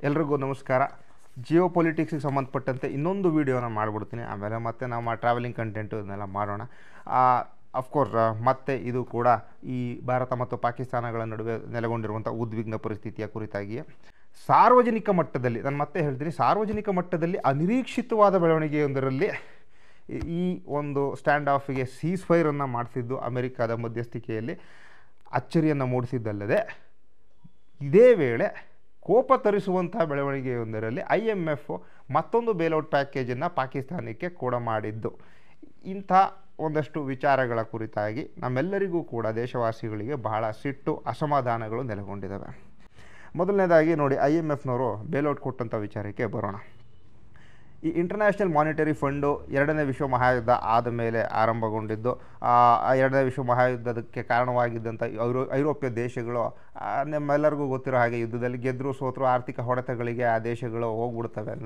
ಎಲ್ರಿಗೂ ನಮಸ್ಕಾರ. ಜಿಯೋ ಪೊಲಿಟಿಕ್ಸಿಗೆ ಸಂಬಂಧಪಟ್ಟಂತೆ ಇನ್ನೊಂದು ವೀಡಿಯೋನ ಮಾಡಿಬಿಡ್ತೀನಿ. ಆಮೇಲೆ ಮತ್ತೆ ನಾವು ಟ್ರಾವೆಲಿಂಗ್ ಕಂಟೆಂಟು ಇದನ್ನೆಲ್ಲ ಮಾಡೋಣ. ಅಫ್ಕೋರ್ಸ್ ಮತ್ತೆ ಇದು ಕೂಡ ಈ ಭಾರತ ಮತ್ತು ಪಾಕಿಸ್ತಾನಗಳ ನಡುವೆ ನೆಲೆಗೊಂಡಿರುವಂಥ ಉದ್ವಿಗ್ನ ಪರಿಸ್ಥಿತಿಯ ಕುರಿತಾಗಿಯೇ ಸಾರ್ವಜನಿಕ ಮಟ್ಟದಲ್ಲಿ, ನಾನು ಮತ್ತೆ ಹೇಳ್ತೀನಿ, ಸಾರ್ವಜನಿಕ ಮಟ್ಟದಲ್ಲಿ ಅನಿರೀಕ್ಷಿತವಾದ ಬೆಳವಣಿಗೆಯೊಂದರಲ್ಲಿ ಈ ಒಂದು ಸ್ಟ್ಯಾಂಡ್ ಆಫಿಗೆ ಸೀಸ್ ಫೈರನ್ನು ಮಾಡಿಸಿದ್ದು ಅಮೆರಿಕದ ಮಧ್ಯಸ್ಥಿಕೆಯಲ್ಲಿ ಅಚ್ಚರಿಯನ್ನು ಮೂಡಿಸಿದ್ದಲ್ಲದೆ, ಇದೇ ವೇಳೆ ಕೋಪ ತರಿಸುವಂಥ ಬೆಳವಣಿಗೆಯೊಂದರಲ್ಲಿ IMF ಮತ್ತೊಂದು ಬೇಲೌಟ್ ಪ್ಯಾಕೇಜನ್ನು ಪಾಕಿಸ್ತಾನಕ್ಕೆ ಕೂಡ ಮಾಡಿದ್ದು. ಇಂಥ ಒಂದಷ್ಟು ವಿಚಾರಗಳ ಕುರಿತಾಗಿ ನಮ್ಮೆಲ್ಲರಿಗೂ ಕೂಡ ದೇಶವಾಸಿಗಳಿಗೆ ಬಹಳ ಸಿಟ್ಟು, ಅಸಮಾಧಾನಗಳು ನೆಲೆಗೊಂಡಿದ್ದಾವೆ. ಮೊದಲನೇದಾಗಿ ನೋಡಿ, IMFನವರು ಬೇಲೌಟ್ ಕೊಟ್ಟಂಥ ವಿಚಾರಕ್ಕೆ ಬರೋಣ. ಈ ಇಂಟರ್ನ್ಯಾಷನಲ್ ಮಾನಿಟರಿ ಫಂಡು ಎರಡನೇ ವಿಶ್ವ ಮಹಾಯುದ್ಧ ಆದ ಮೇಲೆ ಆರಂಭಗೊಂಡಿದ್ದು. ಎರಡನೇ ವಿಶ್ವ ಮಹಾಯುದ್ಧಕ್ಕೆ ಕಾರಣವಾಗಿದ್ದಂಥ ಐರೋಪ್ಯ ದೇಶಗಳು ನಮ್ಮೆಲ್ಲರಿಗೂ ಗೊತ್ತಿರೋ ಹಾಗೆ ಯುದ್ಧದಲ್ಲಿ ಗೆದ್ದರು ಸೋತರು ಆರ್ಥಿಕ ಹೊಡೆತಗಳಿಗೆ ಆ ದೇಶಗಳು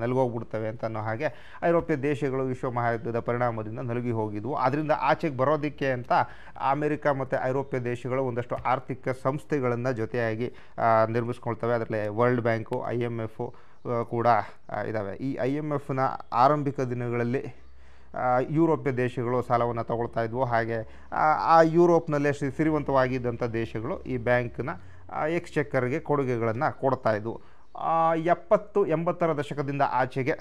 ನಲುಗೋಗ್ಬಿಡ್ತವೆ ಅಂತ ಅನ್ನೋ ಹಾಗೆ ಐರೋಪ್ಯ ದೇಶಗಳು ವಿಶ್ವ ಮಹಾಯುದ್ಧದ ಪರಿಣಾಮದಿಂದ ನಲುಗಿ ಹೋಗಿದ್ವು. ಅದರಿಂದ ಆಚೆಗೆ ಬರೋದಕ್ಕೆ ಅಂತ ಅಮೆರಿಕ ಮತ್ತು ಐರೋಪ್ಯ ದೇಶಗಳು ಒಂದಷ್ಟು ಆರ್ಥಿಕ ಸಂಸ್ಥೆಗಳನ್ನು ಜೊತೆಯಾಗಿ ನಿರ್ಮಿಸ್ಕೊಳ್ತವೆ. ಅದರಲ್ಲಿ ವರ್ಲ್ಡ್ ಬ್ಯಾಂಕು, IMF ಕೂಡ ಇದ್ದಾವೆ. ಈ IMFನ ಆರಂಭಿಕ ದಿನಗಳಲ್ಲಿ ಯುರೋಪ್ಯ ದೇಶಗಳು ಸಾಲವನ್ನು ತಗೊಳ್ತಾ ಇದ್ವು. ಹಾಗೆ ಆ ಯುರೋಪ್ನಲ್ಲೇ ಸಿರಿವಂತವಾಗಿದ್ದಂಥ ದೇಶಗಳು ಈ ಬ್ಯಾಂಕ್ನ ಎಕ್ಸ್ಚೆಕ್ಕರ್ಗೆ ಕೊಡುಗೆಗಳನ್ನು ಕೊಡ್ತಾ ಇದ್ವು. 70-80ರ ದಶಕದಿಂದ ಆಚೆಗೆ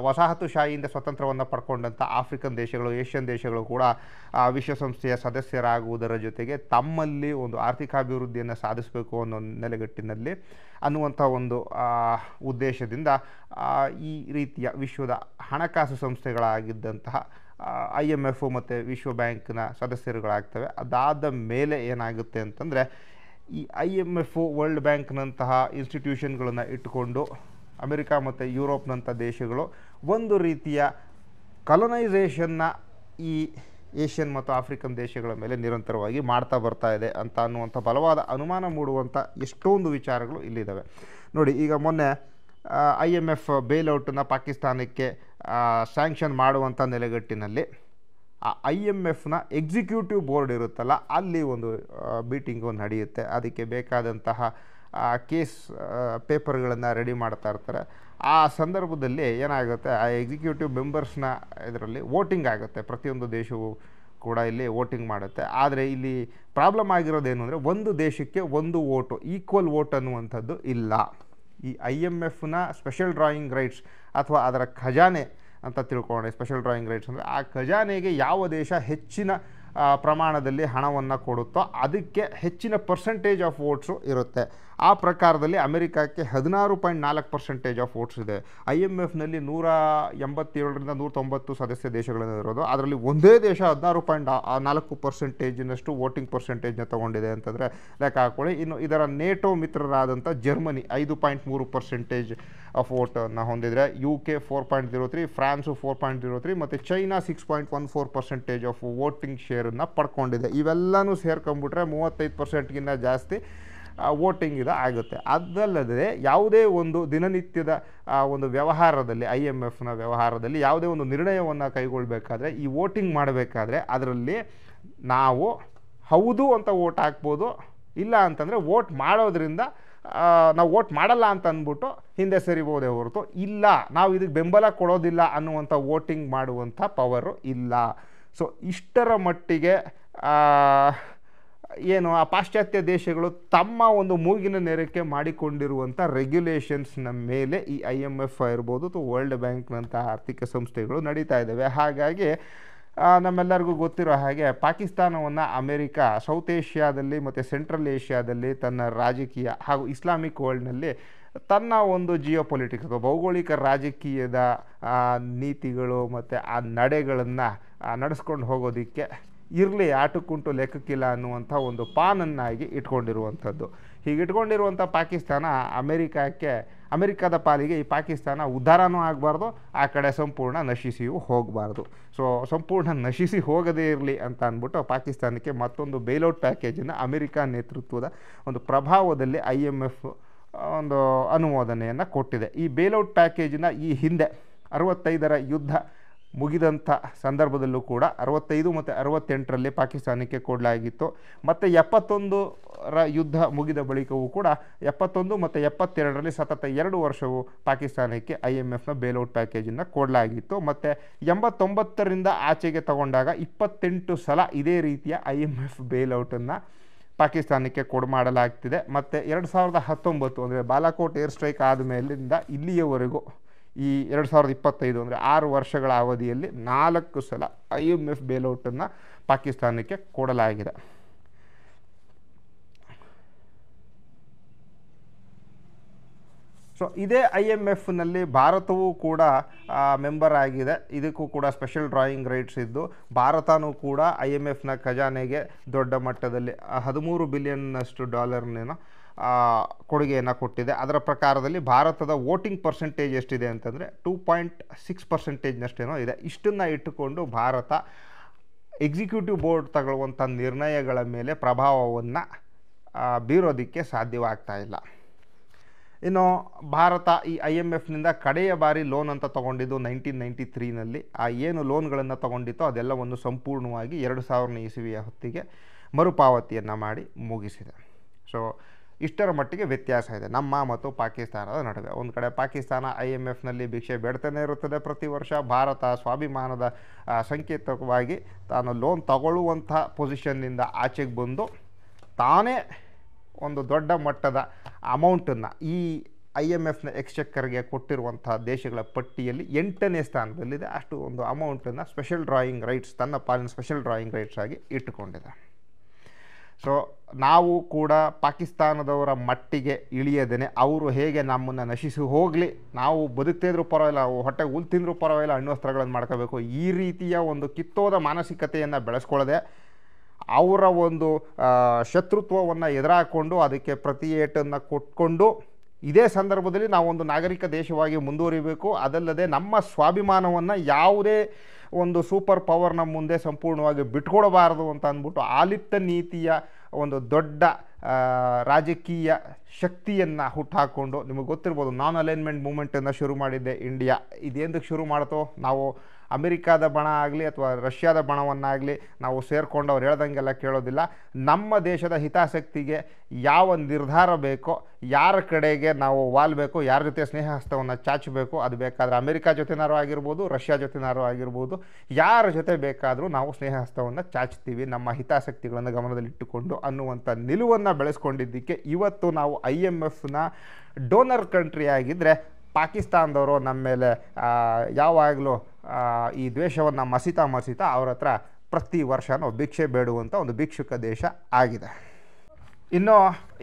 ವಸಾಹತುಶಾಹಿಯಿಂದ ಸ್ವತಂತ್ರವನ್ನು ಪಡ್ಕೊಂಡಂಥ ಆಫ್ರಿಕನ್ ದೇಶಗಳು, ಏಷ್ಯನ್ ದೇಶಗಳು ಕೂಡ ವಿಶ್ವಸಂಸ್ಥೆಯ ಸದಸ್ಯರಾಗುವುದರ ಜೊತೆಗೆ ತಮ್ಮಲ್ಲಿ ಒಂದು ಆರ್ಥಿಕಾಭಿವೃದ್ಧಿಯನ್ನು ಸಾಧಿಸಬೇಕು ಅನ್ನೋ ನೆಲೆಗಟ್ಟಿನಲ್ಲಿ ಅನ್ನುವಂಥ ಒಂದು ಉದ್ದೇಶದಿಂದ ಈ ರೀತಿಯ ವಿಶ್ವದ ಹಣಕಾಸು ಸಂಸ್ಥೆಗಳಾಗಿದ್ದಂತಹ IMF ಮತ್ತು ವಿಶ್ವ ಬ್ಯಾಂಕ್ನ ಸದಸ್ಯರುಗಳಾಗ್ತವೆ. ಅದಾದ ಮೇಲೆ ಏನಾಗುತ್ತೆ ಅಂತಂದರೆ, ಈ IMF, ವರ್ಲ್ಡ್ ಬ್ಯಾಂಕ್ನಂತಹ ಇನ್ಸ್ಟಿಟ್ಯೂಷನ್ಗಳನ್ನು ಇಟ್ಟುಕೊಂಡು ಅಮೆರಿಕ ಮತ್ತು ಯುರೋಪ್ನಂಥ ದೇಶಗಳು ಒಂದು ರೀತಿಯ ಕಲೊನೈಸೇಷನ್ನ ಈ ಏಷ್ಯನ್ ಮತ್ತು ಆಫ್ರಿಕನ್ ದೇಶಗಳ ಮೇಲೆ ನಿರಂತರವಾಗಿ ಮಾಡ್ತಾ ಬರ್ತಾ ಇದೆ ಅಂತ ಅನ್ನುವಂಥ ಬಲವಾದ ಅನುಮಾನ ಮೂಡುವಂಥ ಎಷ್ಟೊಂದು ವಿಚಾರಗಳು ಇಲ್ಲಿದ್ದಾವೆ. ನೋಡಿ, ಈಗ ಮೊನ್ನೆ IMF ಬೇಲ್ಔಟನ್ನು ಪಾಕಿಸ್ತಾನಕ್ಕೆ ಸ್ಯಾಂಕ್ಷನ್ ಮಾಡುವಂಥ ನೆಲೆಗಟ್ಟಿನಲ್ಲಿ IMFನ ಎಕ್ಸಿಕ್ಯೂಟಿವ್ ಬೋರ್ಡ್ ಇರುತ್ತಲ್ಲ, ಅಲ್ಲಿ ಒಂದು ಮೀಟಿಂಗು ನಡೆಯುತ್ತೆ. ಅದಕ್ಕೆ ಬೇಕಾದಂತಹ ಕೇಸ್ ಪೇಪರ್ಗಳನ್ನು ರೆಡಿ ಮಾಡ್ತಾ ಇರ್ತಾರೆ. ಆ ಸಂದರ್ಭದಲ್ಲಿ ಏನಾಗುತ್ತೆ, ಆ ಎಕ್ಸಿಕ್ಯೂಟಿವ್ ಮೆಂಬರ್ಸ್ನ ಇದರಲ್ಲಿ ವೋಟಿಂಗ್ ಆಗುತ್ತೆ. ಪ್ರತಿಯೊಂದು ದೇಶವು ಕೂಡ ಇಲ್ಲಿ ವೋಟಿಂಗ್ ಮಾಡುತ್ತೆ. ಆದರೆ ಇಲ್ಲಿ ಪ್ರಾಬ್ಲಮ್ ಆಗಿರೋದೇನು ಅಂದರೆ, ಒಂದು ದೇಶಕ್ಕೆ ಒಂದು ವೋಟು, ಈಕ್ವಲ್ ವೋಟ್ ಅನ್ನುವಂಥದ್ದು ಇಲ್ಲ. ಈ IMFನ ಸ್ಪೆಷಲ್ ಡ್ರಾಯಿಂಗ್ ರೈಟ್ಸ್ ಅಥವಾ ಅದರ ಖಜಾನೆ ಅಂತ ತಿಳ್ಕೊಳ್ಳೋಣ. ಸ್ಪೆಷಲ್ ಡ್ರಾಯಿಂಗ್ ರೈಟ್ಸ್ ಅಂದರೆ ಆ ಖಜಾನೆಗೆ ಯಾವ ದೇಶ ಹೆಚ್ಚಿನ ಪ್ರಮಾಣದಲ್ಲಿ ಹಣವನ್ನು ಕೊಡುತ್ತೋ ಅದಕ್ಕೆ ಹೆಚ್ಚಿನ ಪರ್ಸೆಂಟೇಜ್ ಆಫ್ ವೋಟ್ಸು ಇರುತ್ತೆ. ಆ ಪ್ರಕಾರದಲ್ಲಿ ಅಮೆರಿಕಕ್ಕೆ 16.4% ಆಫ್ ವೋಟ್ಸ್ ಇದೆ. IMFನಲ್ಲಿ 187ರಿಂದ 190 ಸದಸ್ಯ ದೇಶಗಳನ್ನು ಇರೋದು. ಅದರಲ್ಲಿ ಒಂದೇ ದೇಶ 16.4% ವೋಟಿಂಗ್ ಪರ್ಸೆಂಟೇಜ್ನ ತೊಗೊಂಡಿದೆ ಅಂತಂದರೆ ಲೆಕ್ಕ ಹಾಕ್ಕೊಳ್ಳಿ. ಇನ್ನು ಇದರ ನೇಟೋ ಮಿತ್ರರಾದಂಥ ಜರ್ಮನಿ 5.3% ಆಫ್ ವೋಟನ್ನು ಹೊಂದಿದರೆ, UK 4.03, ಫ್ರಾನ್ಸು 4.03 ಮತ್ತು ಚೈನಾ 6.14% ಆಫ್ ವೋಟಿಂಗ್ ಶೇರನ್ನು ಪಡ್ಕೊಂಡಿದೆ. ಇವೆಲ್ಲನೂ ಸೇರ್ಕೊಂಡ್ಬಿಟ್ರೆ 35%ಗಿಂತ ಜಾಸ್ತಿ ವೋಟಿಂಗ್ ಆಗುತ್ತೆ. ಅದಲ್ಲದೆ ಯಾವುದೇ ಒಂದು ದಿನನಿತ್ಯದ ಒಂದು ವ್ಯವಹಾರದಲ್ಲಿ, IMFನ ವ್ಯವಹಾರದಲ್ಲಿ ಯಾವುದೇ ಒಂದು ನಿರ್ಣಯವನ್ನು ಕೈಗೊಳ್ಳಬೇಕಾದ್ರೆ, ಈ ವೋಟಿಂಗ್ ಮಾಡಬೇಕಾದ್ರೆ ಅದರಲ್ಲಿ ನಾವು ಹೌದು ಅಂತ ವೋಟ್ ಹಾಕ್ಬೋದು, ಇಲ್ಲ ಅಂತಂದರೆ ವೋಟ್ ಮಾಡೋದ್ರಿಂದ ನಾವು ವೋಟ್ ಮಾಡಲ್ಲ ಅಂತ ಅಂದ್ಬಿಟ್ಟು ಹಿಂದೆ ಸರಿಬೋದೇ ಹೊರತು, ಇಲ್ಲ ನಾವು ಇದಕ್ಕೆ ಬೆಂಬಲ ಕೊಡೋದಿಲ್ಲ ಅನ್ನುವಂಥ ವೋಟಿಂಗ್ ಮಾಡುವಂಥ ಪವರು ಇಲ್ಲ. ಸೊ ಇಷ್ಟರ ಮಟ್ಟಿಗೆ ಏನು ಆ ಪಾಶ್ಚಾತ್ಯ ದೇಶಗಳು ತಮ್ಮ ಒಂದು ಮೂಗಿನ ನೇರಕ್ಕೆ ಮಾಡಿಕೊಂಡಿರುವಂಥ ರೆಗ್ಯುಲೇಷನ್ಸ್ನ ಮೇಲೆ ಈ IMF ಇರ್ಬೋದು ಅಥವಾ ವರ್ಲ್ಡ್ ಬ್ಯಾಂಕ್ನಂಥ ಆರ್ಥಿಕ ಸಂಸ್ಥೆಗಳು ನಡೀತಾ ಇದ್ದಾವೆ. ಹಾಗಾಗಿ ನಮ್ಮೆಲ್ಲರಿಗೂ ಗೊತ್ತಿರೋ ಹಾಗೆ ಪಾಕಿಸ್ತಾನವನ್ನು ಅಮೆರಿಕ ಸೌತ್ ಏಷ್ಯಾದಲ್ಲಿ ಮತ್ತು ಸೆಂಟ್ರಲ್ ಏಷ್ಯಾದಲ್ಲಿ ತನ್ನ ರಾಜಕೀಯ ಹಾಗೂ ಇಸ್ಲಾಮಿಕ್ ವರ್ಲ್ಡ್ನಲ್ಲಿ ತನ್ನ ಒಂದು ಜಿಯೋ ಪೊಲಿಟಿಕ್ಸ್ ಅಥವಾ ಭೌಗೋಳಿಕ ರಾಜಕೀಯದ ನೀತಿಗಳು ಮತ್ತು ಆ ನಡೆಗಳನ್ನು ನಡೆಸ್ಕೊಂಡು ಹೋಗೋದಕ್ಕೆ ಇರಲಿ, ಆಟಕ್ಕುಂಟು ಲೆಕ್ಕಕ್ಕಿಲ್ಲ ಅನ್ನುವಂಥ ಒಂದು ಪಾನನ್ನಾಗಿ ಇಟ್ಕೊಂಡಿರುವಂಥದ್ದು. ಹೀಗೆ ಇಟ್ಕೊಂಡಿರುವಂಥ ಪಾಕಿಸ್ತಾನ ಅಮೆರಿಕದ ಪಾಲಿಗೆ ಈ ಪಾಕಿಸ್ತಾನ ಉದ್ಧಾರನೂ ಆಗಬಾರ್ದು, ಆ ಕಡೆ ಸಂಪೂರ್ಣ ನಶಿಸಿಯೂ ಹೋಗಬಾರ್ದು. ಸೊ ಸಂಪೂರ್ಣ ನಶಿಸಿ ಹೋಗದೇ ಇರಲಿ ಅಂತ ಅಂದ್ಬಿಟ್ಟು ಪಾಕಿಸ್ತಾನಕ್ಕೆ ಮತ್ತೊಂದು ಬೇಲೌಟ್ ಪ್ಯಾಕೇಜನ್ನು ಅಮೆರಿಕ ನೇತೃತ್ವದ ಒಂದು ಪ್ರಭಾವದಲ್ಲಿ IMF ಒಂದು ಅನುಮೋದನೆಯನ್ನು ಕೊಟ್ಟಿದೆ. ಈ ಬೇಲೌಟ್ ಪ್ಯಾಕೇಜಿನ ಈ ಹಿಂದೆ 65ರ ಯುದ್ಧ ಮುಗಿದಂಥ ಸಂದರ್ಭದಲ್ಲೂ ಕೂಡ 65 ಮತ್ತು 68ರಲ್ಲಿ ಪಾಕಿಸ್ತಾನಕ್ಕೆ ಕೊಡಲಾಗಿತ್ತು. ಮತ್ತು 71ರ ಯುದ್ಧ ಮುಗಿದ ಬಳಿಕವೂ ಕೂಡ 71 ಮತ್ತು 72ರಲ್ಲಿ ಸತತ 2 ವರ್ಷವೂ ಪಾಕಿಸ್ತಾನಕ್ಕೆ IMFನ ಬೇಲ್ಔಟ್ ಪ್ಯಾಕೇಜನ್ನು ಕೊಡಲಾಗಿತ್ತು. ಮತ್ತು 89ರಿಂದ ಆಚೆಗೆ ತಗೊಂಡಾಗ 28 ಸಲ ಇದೇ ರೀತಿಯ IMF ಬೇಲ್ಔಟನ್ನು ಪಾಕಿಸ್ತಾನಕ್ಕೆ ಕೊಡಮಾಡಲಾಗ್ತಿದೆ. ಮತ್ತು 2019 ಅಂದರೆ ಬಾಲಾಕೋಟ್ ಏರ್ ಸ್ಟ್ರೈಕ್ ಆದಮೇಲಿಂದ ಇಲ್ಲಿಯವರೆಗೂ ಈ 2025 ಅಂದರೆ 6 ವರ್ಷಗಳ ಅವಧಿಯಲ್ಲಿ 4 ಸಲ IMF ಬೇಲ್ಔಟನ್ನು ಪಾಕಿಸ್ತಾನಕ್ಕೆ ಕೊಡಲಾಗಿದೆ. ಸೊ ಇದೇ IMFನಲ್ಲಿ ಭಾರತವೂ ಕೂಡ ಮೆಂಬರ್ ಆಗಿದೆ. ಇದಕ್ಕೂ ಕೂಡ ಸ್ಪೆಷಲ್ ಡ್ರಾಯಿಂಗ್ ರೈಟ್ಸ್ ಇದ್ದು ಭಾರತನೂ ಕೂಡ IMFನ ಖಜಾನೆಗೆ ದೊಡ್ಡ ಮಟ್ಟದಲ್ಲಿ $13 ಬಿಲಿಯನ್ನಷ್ಟು ಕೊಡುಗೆಯನ್ನು ಕೊಟ್ಟಿದೆ. ಅದರ ಪ್ರಕಾರದಲ್ಲಿ ಭಾರತದ ವೋಟಿಂಗ್ ಪರ್ಸೆಂಟೇಜ್ ಎಷ್ಟಿದೆ ಅಂತಂದರೆ 2.6%ನಷ್ಟೇನೋ ಇದೆ. ಇಷ್ಟನ್ನು ಇಟ್ಟುಕೊಂಡು ಭಾರತ ಎಕ್ಸಿಕ್ಯೂಟಿವ್ ಬೋರ್ಡ್ ತಗೊಳ್ಳುವಂಥ ನಿರ್ಣಯಗಳ ಮೇಲೆ ಪ್ರಭಾವವನ್ನು ಬೀರೋದಕ್ಕೆ ಸಾಧ್ಯವಾಗ್ತಾ ಇಲ್ಲ. ಇನ್ನು ಭಾರತ ಈ IMFನಿಂದ ಕಡೆಯ ಬಾರಿ ಲೋನ್ ಅಂತ ತೊಗೊಂಡಿದ್ದು 1993ನಲ್ಲಿ. ಏನು ಲೋನ್ಗಳನ್ನು ತೊಗೊಂಡಿತ್ತೋ ಅದೆಲ್ಲವನ್ನು ಸಂಪೂರ್ಣವಾಗಿ 2000ನೇ ಇಸವಿಯ ಹೊತ್ತಿಗೆ ಮರುಪಾವತಿಯನ್ನು ಮಾಡಿ ಮುಗಿಸಿದೆ. ಸೊ ಇಷ್ಟರ ಮಟ್ಟಿಗೆ ವ್ಯತ್ಯಾಸ ಇದೆ ನಮ್ಮ ಮತ್ತು ಪಾಕಿಸ್ತಾನದ ನಡುವೆ. ಒಂದು ಕಡೆ ಪಾಕಿಸ್ತಾನ IMFನಲ್ಲಿ ಭಿಕ್ಷೆ ಬೇಡ್ತಾನೆ ಇರುತ್ತದೆ ಪ್ರತಿ ವರ್ಷ. ಭಾರತ ಸ್ವಾಭಿಮಾನದ ಸಂಕೇತವಾಗಿ ತಾನು ಲೋನ್ ತಗೊಳ್ಳುವಂಥ ಪೊಸಿಷನ್ನಿಂದ ಆಚೆಗೆ ಬಂದು ತಾನೇ ಒಂದು ದೊಡ್ಡ ಮಟ್ಟದ ಅಮೌಂಟನ್ನು ಈ IMFನ ಎಕ್ಸ್ಚೆಕ್ಕರ್ಗೆ ಕೊಟ್ಟಿರುವಂಥ ದೇಶಗಳ ಪಟ್ಟಿಯಲ್ಲಿ 8ನೇ ಸ್ಥಾನದಲ್ಲಿದೆ. ಅಷ್ಟು ಒಂದು ಅಮೌಂಟನ್ನು ಸ್ಪೆಷಲ್ ಡ್ರಾಯಿಂಗ್ ರೈಟ್ಸ್ ತನ್ನ ಪಾಲಿನ ಸ್ಪೆಷಲ್ ಡ್ರಾಯಿಂಗ್ ರೈಟ್ಸ್ ಆಗಿ ಇಟ್ಟುಕೊಂಡಿದೆ. ಸೊ ನಾವು ಕೂಡ ಪಾಕಿಸ್ತಾನದವರ ಮಟ್ಟಿಗೆ ಇಳಿಯದೇನೆ ಅವರು ಹೇಗೆ ನಮ್ಮನ್ನು ನಶಿಸಿ ಹೋಗಲಿ, ನಾವು ಬದುಕ್ತಿದ್ರೂ ಪರವಾಗಿಲ್ಲ, ಹೊಟ್ಟೆಗೆ ಹುಲ್ ತಿಂದರೂ ಪರವಾಗಿಲ್ಲ, ಅಣ್ವಸ್ತ್ರಗಳನ್ನು ಮಾಡ್ಕೋಬೇಕು, ಈ ರೀತಿಯ ಒಂದು ಕಿತ್ತೋದ ಮಾನಸಿಕತೆಯನ್ನು ಬೆಳೆಸ್ಕೊಳ್ಳದೆ ಅವರ ಒಂದು ಶತ್ರುತ್ವವನ್ನು ಎದುರಾಕೊಂಡು ಅದಕ್ಕೆ ಪ್ರತಿ ಏಟನ್ನು ಕೊಟ್ಕೊಂಡು ಇದೇ ಸಂದರ್ಭದಲ್ಲಿ ನಾವೊಂದು ನಾಗರಿಕ ದೇಶವಾಗಿ ಮುಂದುವರಿಬೇಕು. ಅದಲ್ಲದೆ ನಮ್ಮ ಸ್ವಾಭಿಮಾನವನ್ನು ಯಾವುದೇ ಒಂದು ಸೂಪರ್ ಪವರ್ನ ಮುಂದೆ ಸಂಪೂರ್ಣವಾಗಿ ಬಿಟ್ಕೊಡಬಾರದು ಅಂತ ಅಂದ್ಬಿಟ್ಟು ಆಲಿಪ್ತ ನೀತಿಯ ಒಂದು ದೊಡ್ಡ ರಾಜಕೀಯ ಶಕ್ತಿಯನ್ನು ಹುಟ್ಟಾಕೊಂಡು, ನಿಮಗೆ ಗೊತ್ತಿರ್ಬೋದು ನಾನ್ ಅಲೈನ್ಮೆಂಟ್ ಮೂಮೆಂಟನ್ನು ಶುರು ಮಾಡಿದ್ದೆ ಇಂಡಿಯಾ. ಇದೇಂದಕ್ಕೆ ಶುರು ಮಾಡ್ತೋ, ನಾವು ಅಮೆರಿಕಾದ ಬಣ ಆಗಲಿ ಅಥವಾ ರಷ್ಯಾದ ಬಣವನ್ನಾಗಲಿ ನಾವು ಸೇರಿಕೊಂಡು ಅವ್ರು ಹೇಳ್ದಂಗೆಲ್ಲ ಕೇಳೋದಿಲ್ಲ. ನಮ್ಮ ದೇಶದ ಹಿತಾಸಕ್ತಿಗೆ ಯಾವ ನಿರ್ಧಾರ ಬೇಕೋ, ಯಾರ ಕಡೆಗೆ ನಾವು ವಾಲ್ಬೇಕು, ಯಾರ ಜೊತೆ ಸ್ನೇಹ ಹಸ್ತವನ್ನು ಚಾಚಬೇಕು, ಅದು ಬೇಕಾದರೆ ಅಮೆರಿಕ ಜೊತೆನಾರು ಆಗಿರ್ಬೋದು, ರಷ್ಯಾ ಜೊತೆನಾರು ಆಗಿರ್ಬೋದು, ಯಾರ ಜೊತೆ ಬೇಕಾದರೂ ನಾವು ಸ್ನೇಹ ಹಸ್ತವನ್ನು ಚಾಚ್ತೀವಿ ನಮ್ಮ ಹಿತಾಸಕ್ತಿಗಳನ್ನು ಗಮನದಲ್ಲಿಟ್ಟುಕೊಂಡು ಅನ್ನುವಂಥ ನಿಲುವನ್ನು ಬೆಳೆಸ್ಕೊಂಡಿದ್ದಕ್ಕೆ ಇವತ್ತು ನಾವು IMFನ ಡೋನರ್ ಕಂಟ್ರಿ ಆಗಿದ್ದರೆ ಪಾಕಿಸ್ತಾನದವರು ನಮ್ಮ ಮೇಲೆ ಯಾವಾಗಲೂ ಈ ದ್ವೇಷವನ್ನು ಮಸಿತಾ ಅವ್ರ ಹತ್ರ ಪ್ರತಿ ವರ್ಷವೂ ಭಿಕ್ಷೆ ಬೇಡುವಂಥ ಒಂದು ಭಿಕ್ಷುಕ ದೇಶ ಆಗಿದೆ. ಇನ್ನು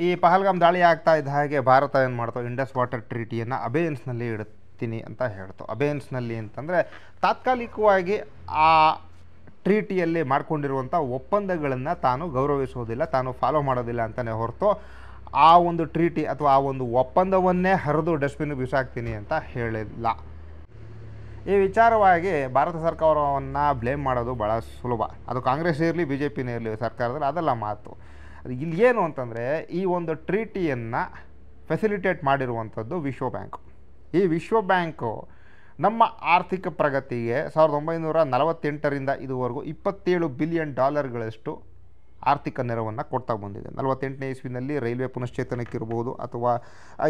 ಈ ಪಹಲ್ಗಾಮ್ ದಾಳಿ ಆಗ್ತಾ ಇದ್ದ ಹಾಗೆ ಭಾರತ ಏನು ಮಾಡ್ತೋ, ಇಂಡಸ್ ವಾಟರ್ ಟ್ರೀಟಿಯನ್ನು ಅಬೇಯನ್ಸ್ನಲ್ಲಿ ಇಡ್ತೀನಿ ಅಂತ ಹೇಳ್ತು. ಅಬೇಯನ್ಸ್ನಲ್ಲಿ ಅಂತಂದರೆ ತಾತ್ಕಾಲಿಕವಾಗಿ ಆ ಟ್ರೀಟಿಯಲ್ಲಿ ಮಾಡ್ಕೊಂಡಿರುವಂಥ ಒಪ್ಪಂದಗಳನ್ನು ತಾನು ಗೌರವಿಸೋದಿಲ್ಲ, ತಾನು ಫಾಲೋ ಮಾಡೋದಿಲ್ಲ ಅಂತಲೇ ಹೊರತು ಆ ಒಂದು ಟ್ರೀಟಿ ಅಥವಾ ಆ ಒಂದು ಒಪ್ಪಂದವನ್ನೇ ಹರಿದು ಡಸ್ಟ್ಬಿನ್ ಬಿಸಾಕ್ತೀನಿ ಅಂತ ಹೇಳಿಲ್ಲ. ಈ ವಿಚಾರವಾಗಿ ಭಾರತ ಸರ್ಕಾರವನ್ನು ಬ್ಲೇಮ್ ಮಾಡೋದು ಭಾಳ ಸುಲಭ. ಅದು ಕಾಂಗ್ರೆಸ್ ಇರಲಿ BJPನೇ ಇರಲಿ ಸರ್ಕಾರದಲ್ಲಿ, ಅದೆಲ್ಲ ಮಾತು. ಇಲ್ಲಿ ಏನು ಅಂತಂದರೆ ಈ ಒಂದು ಟ್ರೀಟಿಯನ್ನು ಫೆಸಿಲಿಟೇಟ್ ಮಾಡಿರುವಂಥದ್ದು ವಿಶ್ವ ಬ್ಯಾಂಕು. ಈ ವಿಶ್ವ ಬ್ಯಾಂಕು ನಮ್ಮ ಆರ್ಥಿಕ ಪ್ರಗತಿಗೆ 1948ರಿಂದ ಇದುವರೆಗೂ $27 ಬಿಲಿಯನ್ ಆರ್ಥಿಕ ನೆರವನ್ನು ಕೊಡ್ತಾ ಬಂದಿದೆ. 48ನೇ ಇಸ್ವಿನಲ್ಲಿ ರೈಲ್ವೆ ಪುನಶ್ಚೇತನಕ್ಕಿರ್ಬೋದು ಅಥವಾ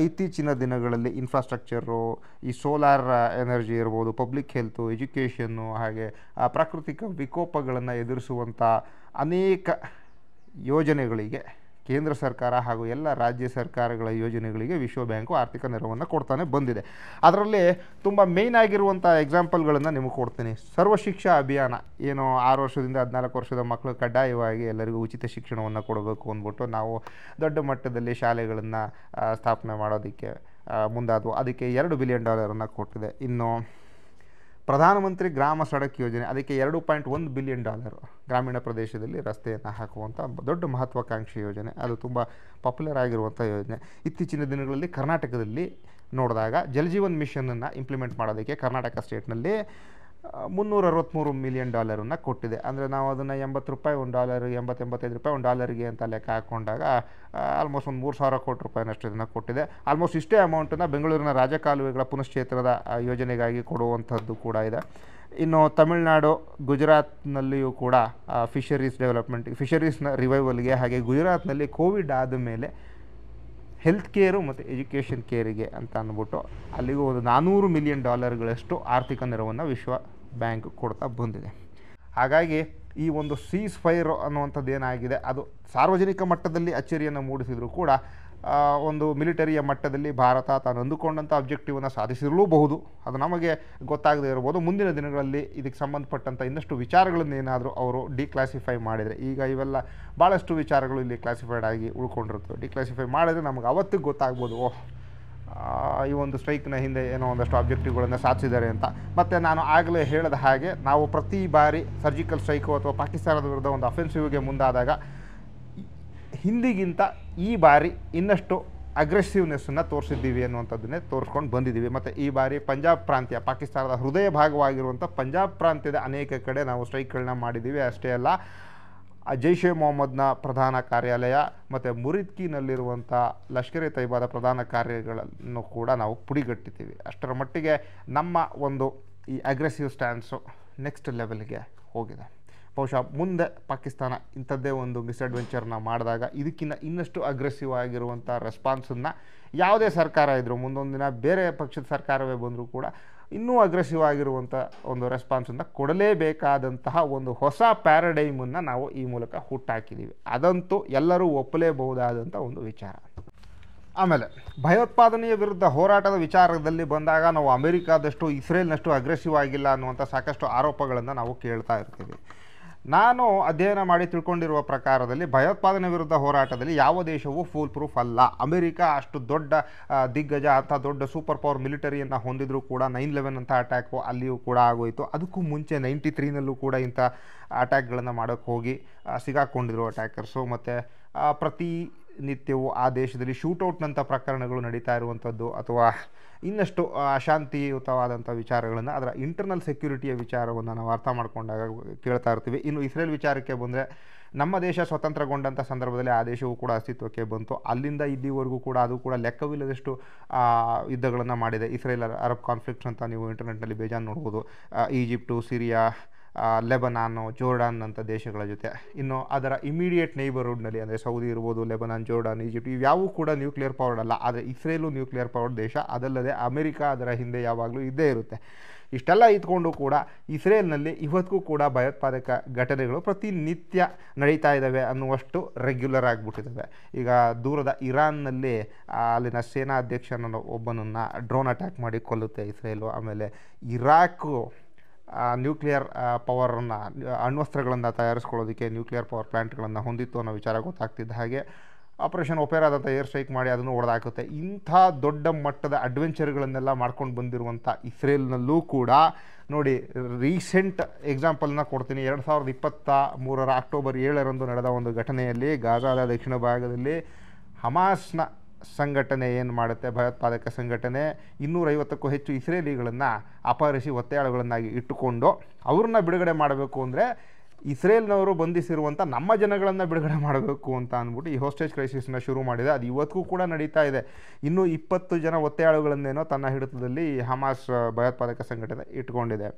ಇತ್ತೀಚಿನ ದಿನಗಳಲ್ಲಿ ಇನ್ಫ್ರಾಸ್ಟ್ರಕ್ಚರು, ಈ ಸೋಲಾರ್ ಎನರ್ಜಿ ಇರ್ಬೋದು, ಪಬ್ಲಿಕ್ ಹೆಲ್ತು, ಎಜುಕೇಷನ್ನು, ಹಾಗೆ ಪ್ರಾಕೃತಿಕ ವಿಕೋಪಗಳನ್ನು ಎದುರಿಸುವಂಥ ಅನೇಕ ಯೋಜನೆಗಳಿಗೆ ಕೇಂದ್ರ ಸರ್ಕಾರ ಹಾಗೂ ಎಲ್ಲ ರಾಜ್ಯ ಸರ್ಕಾರಗಳ ಯೋಜನೆಗಳಿಗೆ ವಿಶ್ವ ಬ್ಯಾಂಕು ಆರ್ಥಿಕ ನೆರವನ್ನು ಕೊಡ್ತಾನೆ ಬಂದಿದೆ. ಅದರಲ್ಲಿ ತುಂಬ ಮೇಯ್ನ್ ಆಗಿರುವಂಥ ಎಕ್ಸಾಂಪಲ್ಗಳನ್ನು ನಿಮಗೆ ಕೊಡ್ತೀನಿ. ಸರ್ವ ಶಿಕ್ಷಾ ಅಭಿಯಾನ, ಏನು 6 ವರ್ಷದಿಂದ 14 ವರ್ಷದ ಮಕ್ಕಳು ಕಡ್ಡಾಯವಾಗಿ ಎಲ್ಲರಿಗೂ ಉಚಿತ ಶಿಕ್ಷಣವನ್ನು ಕೊಡಬೇಕು ಅಂದ್ಬಿಟ್ಟು ನಾವು ದೊಡ್ಡ ಮಟ್ಟದಲ್ಲಿ ಶಾಲೆಗಳನ್ನು ಸ್ಥಾಪನೆ ಮಾಡೋದಕ್ಕೆ ಮುಂದಾದವು. ಅದಕ್ಕೆ $2 ಬಿಲಿಯನ್ ಕೊಟ್ಟಿದೆ. ಇನ್ನು ಪ್ರಧಾನಮಂತ್ರಿ ಗ್ರಾಮ ಸಡಕ್ ಯೋಜನೆ, ಅದಕ್ಕೆ $2.1 ಬಿಲಿಯನ್ ಗ್ರಾಮೀಣ ಪ್ರದೇಶದಲ್ಲಿ ರಸ್ತೆಯನ್ನು ಹಾಕುವಂಥ ದೊಡ್ಡ ಮಹತ್ವಾಕಾಂಕ್ಷಿ ಯೋಜನೆ. ಅದು ತುಂಬ ಪಾಪ್ಯುಲರ್ ಆಗಿರುವಂಥ ಯೋಜನೆ. ಇತ್ತೀಚಿನ ದಿನಗಳಲ್ಲಿ ಕರ್ನಾಟಕದಲ್ಲಿ ನೋಡಿದಾಗ ಜಲಜೀವನ್ ಮಿಷನನ್ನು ಇಂಪ್ಲಿಮೆಂಟ್ ಮಾಡೋದಕ್ಕೆ ಕರ್ನಾಟಕ ಸ್ಟೇಟ್ನಲ್ಲಿ $363 ಮಿಲಿಯನ್ ಕೊಟ್ಟಿದೆ. ಅಂದರೆ ನಾವು ಅದನ್ನು $80 $85 ಅಂತ ಲೆಕ್ಕ ಹಾಕ್ಕೊಂಡಾಗ ಆಲ್ಮೋಸ್ಟ್ ಒಂದು $3,000 ಕೋಟಿ ಇದನ್ನು ಕೊಟ್ಟಿದೆ. ಆಲ್ಮೋಸ್ಟ್ ಇಷ್ಟೇ ಅಮೌಂಟನ್ನು ಬೆಂಗಳೂರಿನ ರಾಜಕಾಲುವೆಗಳ ಪುನಶ್ಚೇತನದ ಯೋಜನೆಗಾಗಿ ಕೊಡುವಂಥದ್ದು ಕೂಡ ಇದೆ. ಇನ್ನು ತಮಿಳುನಾಡು, ಗುಜರಾತ್ನಲ್ಲಿಯೂ ಕೂಡ ಫಿಶರೀಸ್ನ ರಿವೈವಲ್ಗೆ, ಹಾಗೆ ಗುಜರಾತ್ನಲ್ಲಿ ಕೋವಿಡ್ ಆದ ಮೇಲೆ ಹೆಲ್ತ್ ಕೇರು ಮತ್ತು ಎಜುಕೇಷನ್ ಕೇರಿಗೆ ಅಂತ ಅಂದ್ಬಿಟ್ಟು ಅಲ್ಲಿಗೂ ಒಂದು $400 ಮಿಲಿಯನ್ ಆರ್ಥಿಕ ನೆರವನ್ನು ವಿಶ್ವ ಬ್ಯಾಂಕ್ ಕೊಡ್ತಾ ಬಂದಿದೆ. ಹಾಗಾಗಿ ಈ ಒಂದು ಸೀಸ್ ಫೈರ್ ಅನ್ನುವಂಥದ್ದು ಏನಾಗಿದೆ ಅದು ಸಾರ್ವಜನಿಕ ಮಟ್ಟದಲ್ಲಿ ಅಚ್ಚರಿಯನ್ನು ಮೂಡಿಸಿದರೂ ಕೂಡ ಒಂದು ಮಿಲಿಟರಿಯ ಮಟ್ಟದಲ್ಲಿ ಭಾರತ ತಾನು ಅಂದುಕೊಂಡಂಥ ಅಬ್ಜೆಕ್ಟಿವನ್ನು ಸಾಧಿಸಿರಲೂಬಹುದು. ಅದು ನಮಗೆ ಗೊತ್ತಾಗದೇ ಇರ್ಬೋದು. ಮುಂದಿನ ದಿನಗಳಲ್ಲಿ ಇದಕ್ಕೆ ಸಂಬಂಧಪಟ್ಟಂಥ ಇನ್ನಷ್ಟು ವಿಚಾರಗಳನ್ನೇನಾದರೂ ಅವರು ಡಿಕ್ಲಾಸಿಫೈ ಮಾಡಿದರೆ, ಈಗ ಇವೆಲ್ಲ ಭಾಳಷ್ಟು ವಿಚಾರಗಳು ಇಲ್ಲಿ ಕ್ಲಾಸಿಫೈಡ್ ಆಗಿ ಉಳ್ಕೊಂಡಿರ್ತವೆ. ಡಿಕ್ಲಾಸಿಫೈ ಮಾಡಿದರೆ ನಮಗೆ ಅವತ್ತಿಗೆ ಗೊತ್ತಾಗ್ಬೋದು, ಈ ಒಂದು ಸ್ಟ್ರೈಕ್ನ ಹಿಂದೆ ಏನೋ ಒಂದಷ್ಟು ಆಬ್ಜೆಕ್ಟಿವ್ಗಳನ್ನು ಸಾಧಿಸಿದ್ದಾರೆ ಅಂತ. ಮತ್ತು ನಾನು ಆಗಲೇ ಹೇಳಿದ ಹಾಗೆ ನಾವು ಪ್ರತಿ ಬಾರಿ ಸರ್ಜಿಕಲ್ ಸ್ಟ್ರೈಕು ಅಥವಾ ಪಾಕಿಸ್ತಾನದ ವಿರುದ್ಧ ಒಂದು ಅಫೆನ್ಸಿವ್ಗೆ ಮುಂದಾದಾಗ ಹಿಂದಿಗಿಂತ ಈ ಬಾರಿ ಇನ್ನಷ್ಟು ಅಗ್ರೆಸಿವ್ನೆಸ್ಸನ್ನು ತೋರಿಸಿದ್ದೀವಿ ಅನ್ನುವಂಥದ್ದನ್ನೇ ತೋರಿಸ್ಕೊಂಡು ಬಂದಿದ್ದೀವಿ. ಮತ್ತು ಈ ಬಾರಿ ಪಂಜಾಬ್ ಪ್ರಾಂತ್ಯ, ಪಾಕಿಸ್ತಾನದ ಹೃದಯ ಭಾಗವಾಗಿರುವಂಥ ಪಂಜಾಬ್ ಪ್ರಾಂತ್ಯದ ಅನೇಕ ಕಡೆ ನಾವು ಸ್ಟ್ರೈಕ್ಗಳನ್ನ ಮಾಡಿದ್ದೀವಿ. ಅಷ್ಟೇ ಅಲ್ಲ, ಜೈಷ್ ಎ ಮೊಹಮ್ಮದ್ನ ಪ್ರಧಾನ ಕಾರ್ಯಾಲಯ ಮತ್ತು ಮುರಿದ್ಕಿನಲ್ಲಿರುವಂಥ ಲಷ್ಕರ್ ಎ ತೈಬಾದ ಪ್ರಧಾನ ಕಾರ್ಯಗಳನ್ನು ಕೂಡ ನಾವು ಪುಡಿಗಟ್ಟಿದ್ದೀವಿ. ಅಷ್ಟರ ಮಟ್ಟಿಗೆ ನಮ್ಮ ಒಂದು ಈ ಅಗ್ರೆಸಿವ್ ಸ್ಟ್ಯಾನ್ಸು ನೆಕ್ಸ್ಟ್ ಲೆವೆಲ್ಗೆ ಹೋಗಿದೆ. ಬಹುಶಃ ಮುಂದೆ ಪಾಕಿಸ್ತಾನ ಇಂಥದ್ದೇ ಒಂದು ಮಿಸ್ಅಡ್ವೆಂಚರ್ನ ಮಾಡಿದಾಗ ಇದಕ್ಕಿಂತ ಇನ್ನಷ್ಟು ಅಗ್ರೆಸಿವ್ ಆಗಿರುವಂಥ ರೆಸ್ಪಾನ್ಸನ್ನು ಯಾವುದೇ ಸರ್ಕಾರ ಇದ್ದರೂ, ಮುಂದೊಂದು ದಿನ ಬೇರೆ ಪಕ್ಷದ ಸರ್ಕಾರವೇ ಬಂದರೂ ಕೂಡ ಇನ್ನೂ ಅಗ್ರೆಸಿವ್ ಆಗಿರುವಂಥ ಒಂದು ರೆಸ್ಪಾನ್ಸನ್ನು ಕೊಡಲೇಬೇಕಾದಂತಹ ಒಂದು ಹೊಸ ಪ್ಯಾರಡೈಮನ್ನು ನಾವು ಈ ಮೂಲಕ ಹುಟ್ಟಾಕಿದ್ದೀವಿ. ಅದಂತೂ ಎಲ್ಲರೂ ಒಪ್ಪಲೇಬಹುದಾದಂಥ ಒಂದು ವಿಚಾರ. ಆಮೇಲೆ ಭಯೋತ್ಪಾದನೆಯ ವಿರುದ್ಧ ಹೋರಾಟದ ವಿಚಾರದಲ್ಲಿ ಬಂದಾಗ ನಾವು ಅಮೆರಿಕಾದಷ್ಟು ಇಸ್ರೇಲ್ನಷ್ಟು ಅಗ್ರೆಸಿವ್ ಆಗಿಲ್ಲ ಅನ್ನುವಂಥ ಸಾಕಷ್ಟು ಆರೋಪಗಳನ್ನು ನಾವು ಕೇಳ್ತಾ ಇರ್ತೀವಿ. ನಾನು ಅಧ್ಯಯನ ಮಾಡಿ ತಿಳ್ಕೊಂಡಿರುವ ಪ್ರಕಾರದಲ್ಲಿ ಭಯೋತ್ಪಾದನೆ ವಿರುದ್ಧ ಹೋರಾಟದಲ್ಲಿ ಯಾವ ದೇಶವೂ ಫುಲ್ ಪ್ರೂಫ್ ಅಲ್ಲ. ಅಮೆರಿಕ ಅಷ್ಟು ದೊಡ್ಡ ದಿಗ್ಗಜ, ಅಂಥ ದೊಡ್ಡ ಸೂಪರ್ ಪವರ್ ಮಿಲಿಟರಿಯನ್ನು ಹೊಂದಿದ್ರೂ ಕೂಡ 9/11 ಅಂತ ಅಟ್ಯಾಕು ಅಲ್ಲಿಯೂ ಕೂಡ ಆಗೋಯಿತು. ಅದಕ್ಕೂ ಮುಂಚೆ 93ನಲ್ಲೂ ಕೂಡ ಇಂಥ ಅಟ್ಯಾಕ್ಗಳನ್ನು ಮಾಡೋಕ್ಕೆ ಹೋಗಿ ಸಿಗಾಕೊಂಡಿರೋ ಅಟ್ಯಾಕರ್ಸು. ಮತ್ತು ಪ್ರತಿನಿತ್ಯವೂ ಆ ದೇಶದಲ್ಲಿ ಶೂಟೌಟ್ನಂಥ ಪ್ರಕರಣಗಳು ನಡೀತಾ ಇರುವಂಥದ್ದು ಅಥವಾ ಇನ್ನಷ್ಟು ಅಶಾಂತಿಯುತವಾದಂಥ ವಿಚಾರಗಳನ್ನು, ಅದರ ಇಂಟರ್ನಲ್ ಸೆಕ್ಯೂರಿಟಿಯ ವಿಚಾರವನ್ನು ನಾವು ಅರ್ಥ ಮಾಡ್ಕೊಂಡಾಗ ಕೇಳ್ತಾ ಇರ್ತೀವಿ. ಇನ್ನು ಇಸ್ರೇಲ್ ವಿಚಾರಕ್ಕೆ ಬಂದರೆ, ನಮ್ಮ ದೇಶ ಸ್ವತಂತ್ರಗೊಂಡಂಥ ಸಂದರ್ಭದಲ್ಲಿ ಆ ದೇಶವೂ ಕೂಡ ಅಸ್ತಿತ್ವಕ್ಕೆ ಬಂತು. ಅಲ್ಲಿಂದ ಇಲ್ಲಿವರೆಗೂ ಕೂಡ ಅದು ಕೂಡ ಲೆಕ್ಕವಿಲ್ಲದಷ್ಟು ಯುದ್ಧಗಳನ್ನು ಮಾಡಿದೆ. ಇಸ್ರೇಲ್ ಅರಬ್ ಕಾನ್ಫ್ಲಿಕ್ಟ್ಸ್ ಅಂತ ನೀವು ಇಂಟರ್ನೆಟ್ನಲ್ಲಿ ಬೇಜಾನ್ ನೋಡ್ಬೋದು. ಈಜಿಪ್ಟು, ಸಿರಿಯಾ, ಲೆಬನಾನು, ಜೋರ್ಡಾನ್ ಅಂಥ ದೇಶಗಳ ಜೊತೆ. ಇನ್ನು ಅದರ ಇಮಿಡಿಯೇಟ್ ನೇಬರ್ಹುಡ್ನಲ್ಲಿ ಅಂದರೆ ಸೌದಿ ಇರ್ಬೋದು, ಲೆಬನಾನ್, ಜೋರ್ಡಾನ್, ಈಜಿಪ್ಟ್ ಇವ್ಯಾವೂ ಕೂಡ ನ್ಯೂಕ್ಲಿಯರ್ ಪವರ್ಡ್ ಅಲ್ಲ. ಆದರೆ ಇಸ್ರೇಲು ನ್ಯೂಕ್ಲಿಯರ್ ಪವರ್ಡ್ ದೇಶ. ಅದಲ್ಲದೆ ಅಮೆರಿಕ ಅದರ ಹಿಂದೆ ಯಾವಾಗಲೂ ಇದ್ದೇ ಇರುತ್ತೆ. ಇಷ್ಟೆಲ್ಲ ಇದ್ಕೊಂಡು ಕೂಡ ಇಸ್ರೇಲ್ನಲ್ಲಿ ಇವತ್ತಿಗೂ ಕೂಡ ಭಯೋತ್ಪಾದಕ ಘಟನೆಗಳು ಪ್ರತಿನಿತ್ಯ ನಡೀತಾ ಇದ್ದಾವೆ ಅನ್ನುವಷ್ಟು ರೆಗ್ಯುಲರ್ ಆಗಿಬಿಟ್ಟಿದ್ದಾವೆ. ಈಗ ದೂರದ ಇರಾನ್ನಲ್ಲಿ ಅಲ್ಲಿನ ಸೇನಾ ಅಧ್ಯಕ್ಷನ ಒಬ್ಬನನ್ನು ಡ್ರೋನ್ ಅಟ್ಯಾಕ್ ಮಾಡಿ ಕೊಲ್ಲುತ್ತೆ ಇಸ್ರೇಲು. ಆಮೇಲೆ ಇರಾಕು ನ್ಯೂಕ್ಲಿಯರ್ ಪವರನ್ನು, ಅಣ್ವಸ್ತ್ರಗಳನ್ನು ತಯಾರಿಸ್ಕೊಳ್ಳೋದಕ್ಕೆ ನ್ಯೂಕ್ಲಿಯರ್ ಪವರ್ ಪ್ಲ್ಯಾಂಟ್ಗಳನ್ನು ಹೊಂದಿತ್ತು ಅನ್ನೋ ವಿಚಾರ ಗೊತ್ತಾಗ್ತಿದ್ದ ಹಾಗೆ ಆಪರೇಷನ್ ಒಪೇರಾದಂಥ ಏರ್ ಸ್ಟ್ರೈಕ್ ಮಾಡಿ ಅದನ್ನು ಹೊಡೆದಾಕುತ್ತೆ. ಇಂಥ ದೊಡ್ಡ ಮಟ್ಟದ ಅಡ್ವೆಂಚರ್ಗಳನ್ನೆಲ್ಲ ಮಾಡ್ಕೊಂಡು ಬಂದಿರುವಂಥ ಇಸ್ರೇಲ್ನಲ್ಲೂ ಕೂಡ ನೋಡಿ, ರೀಸೆಂಟ್ ಎಕ್ಸಾಂಪಲ್ನ ಕೊಡ್ತೀನಿ. 2023 ಅಕ್ಟೋಬರ್ 7 ನಡೆದ ಒಂದು ಘಟನೆಯಲ್ಲಿ ಗಾಜಾದ ದಕ್ಷಿಣ ಭಾಗದಲ್ಲಿ ಹಮಾಸ್ನ ಸಂಘಟನೆ ಏನು ಮಾಡುತ್ತೆ, ಭಯೋತ್ಪಾದಕ ಸಂಘಟನೆ 250ಕ್ಕೂ ಹೆಚ್ಚು ಇಸ್ರೇಲಿಗಳನ್ನು ಅಪಹರಿಸಿ ಒತ್ತೆಯಾಳುಗಳನ್ನಾಗಿ ಇಟ್ಟುಕೊಂಡು ಅವ್ರನ್ನ ಬಿಡುಗಡೆ ಮಾಡಬೇಕು ಅಂದರೆ ಇಸ್ರೇಲ್ನವರು ಬಂಧಿಸಿರುವಂಥ ನಮ್ಮ ಜನಗಳನ್ನು ಬಿಡುಗಡೆ ಮಾಡಬೇಕು ಅಂತ ಅಂದ್ಬಿಟ್ಟು ಈ ಹೋಸ್ಟೇಜ್ ಕ್ರೈಸಿಸ್ನ ಶುರು ಮಾಡಿದೆ. ಅದು ಇವತ್ತಿಗೂ ಕೂಡ ನಡೀತಾ ಇದೆ. ಇನ್ನೂ 20 ಜನ ಒತ್ತೆಯಾಳುಗಳನ್ನೇನೋ ತನ್ನ ಹಿಡಿತದಲ್ಲಿ ಹಮಾಸ್ ಭಯೋತ್ಪಾದಕ ಸಂಘಟನೆ ಇಟ್ಕೊಂಡಿದೆ.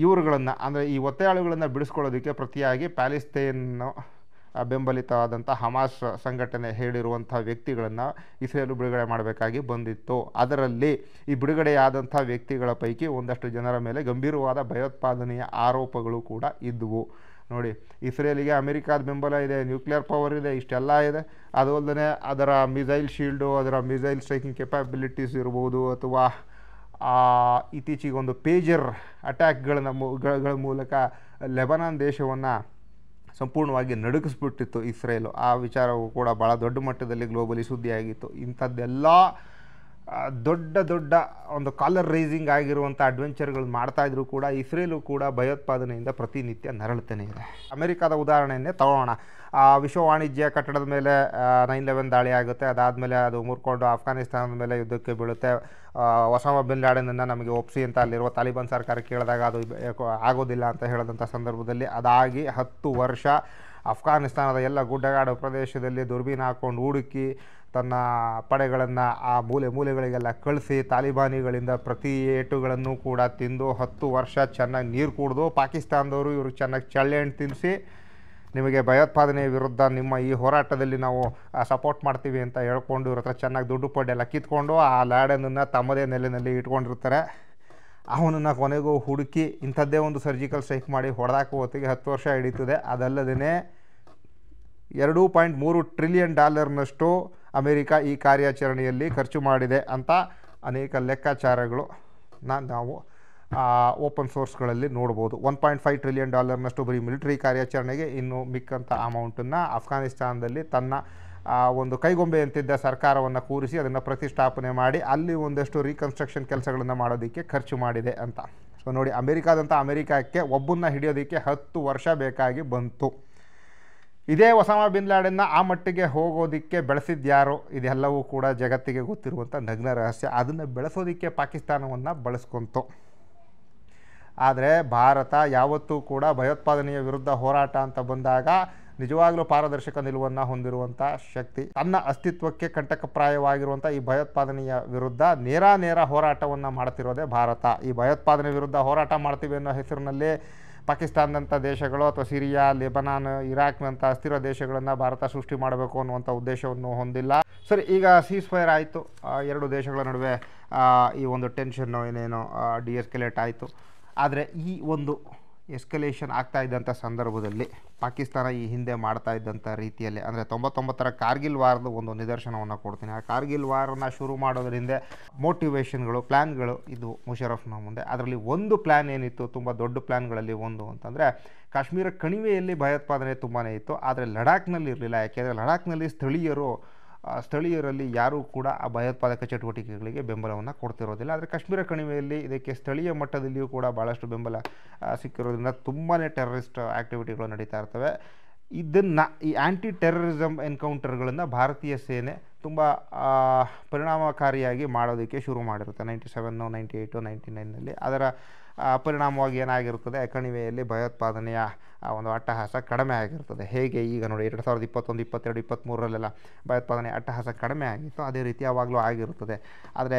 ಇವ್ರುಗಳನ್ನು ಅಂದರೆ ಈ ಒತ್ತೆಯಾಳುಗಳನ್ನು ಬಿಡಿಸ್ಕೊಳ್ಳೋದಕ್ಕೆ ಪ್ರತಿಯಾಗಿ ಪ್ಯಾಲೆಸ್ತೈನ್ ಬೆಂಬಲಿತವಾದಂಥ ಹಮಾಸ್ ಸಂಘಟನೆ ಹೇಳಿರುವಂಥ ವ್ಯಕ್ತಿಗಳನ್ನು ಇಸ್ರೇಲು ಬಿಡುಗಡೆ ಮಾಡಬೇಕಾಗಿ ಬಂದಿತ್ತು. ಅದರಲ್ಲಿ ಈ ಬಿಡುಗಡೆಯಾದಂಥ ವ್ಯಕ್ತಿಗಳ ಪೈಕಿ ಒಂದಷ್ಟು ಜನರ ಮೇಲೆ ಗಂಭೀರವಾದ ಭಯೋತ್ಪಾದನೆಯ ಆರೋಪಗಳು ಕೂಡ ಇದ್ದವು. ನೋಡಿ, ಇಸ್ರೇಲಿಗೆ ಅಮೆರಿಕಾದ ಬೆಂಬಲ ಇದೆ, ನ್ಯೂಕ್ಲಿಯರ್ ಪವರ್ ಇದೆ, ಇಷ್ಟೆಲ್ಲ ಇದೆ. ಅದು ಅಲ್ಲದೆ ಅದರ ಮಿಸೈಲ್ ಶೀಲ್ಡು, ಅದರ ಮಿಸೈಲ್ ಸ್ಟ್ರೈಕಿಂಗ್ ಕೆಪಾಬಿಲಿಟೀಸ್ ಇರ್ಬೋದು, ಅಥವಾ ಇತ್ತೀಚೆಗೆ ಒಂದು ಪೇಜರ್ ಅಟ್ಯಾಕ್ಗಳ ಮೂಲಕ ಲೆಬನಾನ್ ದೇಶವನ್ನು ಸಂಪೂರ್ಣವಾಗಿ ನಡುಗಿಸ್ಬಿಟ್ಟಿತ್ತು ಇಸ್ರೇಲು. ಆ ವಿಚಾರವು ಕೂಡ ಭಾಳ ದೊಡ್ಡ ಮಟ್ಟದಲ್ಲಿ ಗ್ಲೋಬಲಿ ಸುದ್ದಿಯಾಗಿತ್ತು. ಇಂಥದ್ದೆಲ್ಲ ದೊಡ್ಡ ಒಂದು ಕಾಲರ್ ರೈಸಿಂಗ್ ಆಗಿರುವಂಥ ಅಡ್ವೆಂಚರ್ಗಳು ಮಾಡ್ತಾಯಿದ್ರು ಕೂಡ ಇಸ್ರೇಲು ಕೂಡ ಭಯೋತ್ಪಾದನೆಯಿಂದ ಪ್ರತಿನಿತ್ಯ ನರಳುತ್ತಲೇ ಇದೆ. ಅಮೆರಿಕದ ಉದಾಹರಣೆಯನ್ನೇ ತಗೊಳ್ಳೋಣ. ವಿಶ್ವ ವಾಣಿಜ್ಯ ಕಟ್ಟಡದ ಮೇಲೆ 9/11 ದಾಳಿ ಆಗುತ್ತೆ. ಅದಾದಮೇಲೆ ಅದು ಮುರ್ಕೊಂಡು ಆಫ್ಘಾನಿಸ್ತಾನದ ಮೇಲೆ ಯುದ್ಧಕ್ಕೆ ಬೀಳುತ್ತೆ. ಒಸಾಮಾ ಬಿನ್ ಲಾಡೆನನ್ನು ನಮಗೆ ಒಪ್ಪಿಸಿ ಅಂತ ಅಲ್ಲಿರುವ ತಾಲಿಬಾನ್ ಸರ್ಕಾರ ಕೇಳಿದಾಗ ಅದು ಆಗೋದಿಲ್ಲ ಅಂತ ಹೇಳಿದಂಥ ಸಂದರ್ಭದಲ್ಲಿ ಅದಾಗಿ 10 ವರ್ಷ ಅಫ್ಘಾನಿಸ್ತಾನದ ಎಲ್ಲ ಗುಡ್ಡಗಾಡು ಪ್ರದೇಶದಲ್ಲಿ ದುರ್ಬೀನ್ ಹಾಕ್ಕೊಂಡು ಹುಡುಕಿ ತನ್ನ ಪಡೆಗಳನ್ನು ಆ ಮೂಲೆಗಳಿಗೆಲ್ಲ ಕಳಿಸಿ ತಾಲಿಬಾನಿಗಳಿಂದ ಪ್ರತಿ ಏಟುಗಳನ್ನು ಕೂಡ ತಿಂದು 10 ವರ್ಷ ಚೆನ್ನಾಗಿ ನೀರು ಕುಡಿದು ಪಾಕಿಸ್ತಾನದವರು ಇವ್ರಿಗೆ ಚೆನ್ನಾಗಿ ಚಳ್ಳೆ ಹಣ್ಣು ತಿನ್ನಿಸಿ ನಿಮಗೆ ಭಯೋತ್ಪಾದನೆ ವಿರುದ್ಧ ನಿಮ್ಮ ಈ ಹೋರಾಟದಲ್ಲಿ ನಾವು ಸಪೋರ್ಟ್ ಮಾಡ್ತೀವಿ ಅಂತ ಹೇಳ್ಕೊಂಡು ಇವ್ರ ಹತ್ರ ಚೆನ್ನಾಗಿ ದುಡ್ಡು ಪಡ್ಡೆಲ್ಲ ಕಿತ್ಕೊಂಡು ಆ ಲ್ಯಾಡನನ್ನು ತಮ್ಮದೇ ನೆಲೆಯಲ್ಲಿ ಇಟ್ಕೊಂಡಿರ್ತಾರೆ. ಅವನನ್ನು ಕೊನೆಗೂ ಹುಡುಕಿ ಇಂಥದ್ದೇ ಒಂದು ಸರ್ಜಿಕಲ್ ಸ್ಟ್ರೈಕ್ ಮಾಡಿ ಹೊಡೆದಾಕೋ ಹೊತ್ತಿಗೆ 10 ವರ್ಷ ಹಿಡಿತದೆ. ಅದಲ್ಲದೇ $2.3 ಟ್ರಿಲಿಯನ್ ಅಮೆರಿಕ ಈ ಕಾರ್ಯಾಚರಣೆಯಲ್ಲಿ ಖರ್ಚು ಮಾಡಿದೆ ಅಂತ ಅನೇಕ ಲೆಕ್ಕಾಚಾರಗಳು ನಾವು ಓಪನ್ ಸೋರ್ಸ್ಗಳಲ್ಲಿ ನೋಡ್ಬೋದು. $1.5 ಟ್ರಿಲಿಯನ್ ಬರೀ ಮಿಲಿಟರಿ ಕಾರ್ಯಾಚರಣೆಗೆ, ಇನ್ನು ಮಿಕ್ಕಂಥ ಅಮೌಂಟನ್ನು ಅಫ್ಘಾನಿಸ್ತಾನದಲ್ಲಿ ತನ್ನ ಒಂದು ಕೈಗೊಂಬೆ ಅಂತಿದ್ದ ಸರ್ಕಾರವನ್ನು ಕೂರಿಸಿ ಅದನ್ನು ಪ್ರತಿಷ್ಠಾಪನೆ ಮಾಡಿ ಅಲ್ಲಿ ಒಂದಷ್ಟು ರೀಕನ್ಸ್ಟ್ರಕ್ಷನ್ ಕೆಲಸಗಳನ್ನು ಮಾಡೋದಕ್ಕೆ ಖರ್ಚು ಮಾಡಿದೆ ಅಂತ. ಸೊ ನೋಡಿ, ಅಮೆರಿಕಕ್ಕೆ ಒಬ್ಬನ್ನ ಹಿಡಿಯೋದಕ್ಕೆ 10 ವರ್ಷ ಬೇಕಾಗಿ ಬಂತು. ಇದೇ ಒಸಾಮಾ ಬಿನ್ ಲಾಡೆನ್ನ ಆ ಮಟ್ಟಿಗೆ ಹೋಗೋದಕ್ಕೆ ಬೆಳೆಸಿದ್ಯಾರೋ ಇದೆಲ್ಲವೂ ಕೂಡ ಜಗತ್ತಿಗೆ ಗೊತ್ತಿರುವಂಥ ನಗ್ನ ರಹಸ್ಯ. ಅದನ್ನು ಬೆಳೆಸೋದಕ್ಕೆ ಪಾಕಿಸ್ತಾನವನ್ನು ಬಳಸ್ಕೊಂತು. ಆದರೆ ಭಾರತ ಯಾವತ್ತೂ ಕೂಡ ಭಯೋತ್ಪಾದನೆಯ ವಿರುದ್ಧ ಹೋರಾಟ ಅಂತ ಬಂದಾಗ ನಿಜವಾಗ್ಲೂ ಪಾರದರ್ಶಕ ನಿಲುವನ್ನು ಹೊಂದಿರುವಂಥ ಶಕ್ತಿ, ತನ್ನ ಅಸ್ತಿತ್ವಕ್ಕೆ ಕಂಟಕಪ್ರಾಯವಾಗಿರುವಂಥ ಈ ಭಯೋತ್ಪಾದನೆಯ ವಿರುದ್ಧ ನೇರ ಹೋರಾಟವನ್ನು ಮಾಡ್ತಿರೋದೇ ಭಾರತ. ಈ ಭಯೋತ್ಪಾದನೆ ವಿರುದ್ಧ ಹೋರಾಟ ಮಾಡ್ತೀವಿ ಅನ್ನೋ ಹೆಸರಿನಲ್ಲಿ ಪಾಕಿಸ್ತಾನದಂಥ ದೇಶಗಳು ಅಥವಾ ಸಿರಿಯಾ, ಲೆಬನಾನ್, ಇರಾಕ್ನಂಥ ಅಸ್ಥಿರ ದೇಶಗಳನ್ನು ಭಾರತ ಸೃಷ್ಟಿ ಮಾಡಬೇಕು ಅನ್ನುವಂಥ ಉದ್ದೇಶವನ್ನು ಹೊಂದಿಲ್ಲ. ಸರಿ, ಈಗ ಸೀಸ್ಫೈರ್ ಆಯಿತು, ಎರಡು ದೇಶಗಳ ನಡುವೆ ಈ ಒಂದು ಟೆನ್ಷನ್ನು ಏನೇನೋ ಡಿಎಸ್ಕಲೇಟ್ ಆಯಿತು. ಆದರೆ ಈ ಒಂದು ಎಸ್ಕಲೇಷನ್ ಆಗ್ತಾ ಇದ್ದಂಥ ಸಂದರ್ಭದಲ್ಲಿ ಪಾಕಿಸ್ತಾನ ಈ ಹಿಂದೆ ಮಾಡ್ತಾ ಇದ್ದಂಥ ರೀತಿಯಲ್ಲಿ, ಅಂದರೆ 99ರ ಕಾರ್ಗಿಲ್ ವಾರದ ಒಂದು ನಿದರ್ಶನವನ್ನು ಕೊಡ್ತೀನಿ. ಆ ಕಾರ್ಗಿಲ್ ವಾರನ ಶುರು ಮಾಡೋದರಿಂದ ಮೋಟಿವೇಶನ್ಗಳು, ಪ್ಲ್ಯಾನ್ಗಳು ಇದು ಮುಷರಫ್ನ ಮುಂದೆ. ಅದರಲ್ಲಿ ಒಂದು ಪ್ಲ್ಯಾನ್ ಏನಿತ್ತು, ತುಂಬ ದೊಡ್ಡ ಪ್ಲ್ಯಾನ್ಗಳಲ್ಲಿ ಒಂದು ಅಂತಂದರೆ ಕಾಶ್ಮೀರ ಕಣಿವೆಯಲ್ಲಿ ಭಯೋತ್ಪಾದನೆ ತುಂಬಾ ಇತ್ತು, ಆದರೆ ಲಡಾಖ್ನಲ್ಲಿ ಇರಲಿಲ್ಲ. ಯಾಕೆಂದರೆ ಲಡಾಖ್ನಲ್ಲಿ ಸ್ಥಳೀಯರಲ್ಲಿ ಯಾರೂ ಕೂಡ ಆ ಭಯೋತ್ಪಾದಕ ಚಟುವಟಿಕೆಗಳಿಗೆ ಬೆಂಬಲವನ್ನು ಕೊಡ್ತಿರೋದಿಲ್ಲ. ಆದರೆ ಕಾಶ್ಮೀರ ಕಣಿವೆಯಲ್ಲಿ ಇದಕ್ಕೆ ಸ್ಥಳೀಯ ಮಟ್ಟದಲ್ಲಿಯೂ ಕೂಡ ಭಾಳಷ್ಟು ಬೆಂಬಲ ಸಿಕ್ಕಿರೋದ್ರಿಂದ ತುಂಬಾ ಟೆರರಿಸ್ಟ್ ಆ್ಯಕ್ಟಿವಿಟಿಗಳು ನಡೀತಾ ಇರ್ತವೆ. ಇದನ್ನು ಈ ಆ್ಯಂಟಿ ಟೆರರಿಸಮ್ ಎನ್ಕೌಂಟರ್ಗಳನ್ನು ಭಾರತೀಯ ಸೇನೆ ತುಂಬ ಪರಿಣಾಮಕಾರಿಯಾಗಿ ಮಾಡೋದಕ್ಕೆ ಶುರು ಮಾಡಿರುತ್ತೆ 97, 98, 99ನಲ್ಲಿ. ಅದರ ಪರಿಣಾಮವಾಗಿ ಏನಾಗಿರುತ್ತದೆ, ಕಣಿವೆಯಲ್ಲಿ ಭಯೋತ್ಪಾದನೆಯ ಒಂದು ಅಟ್ಟಹಾಸ ಕಡಿಮೆ ಆಗಿರ್ತದೆ. ಹೇಗೆ ಈಗ ನೋಡಿ 2021, 22, 23ರಲ್ಲೆಲ್ಲ ಭಯೋತ್ಪಾದನೆ ಅಟ್ಟಹಾಸ ಕಡಿಮೆ ಆಗಿತ್ತು, ಅದೇ ರೀತಿ ಯಾವಾಗಲೂ ಆಗಿರುತ್ತದೆ. ಆದರೆ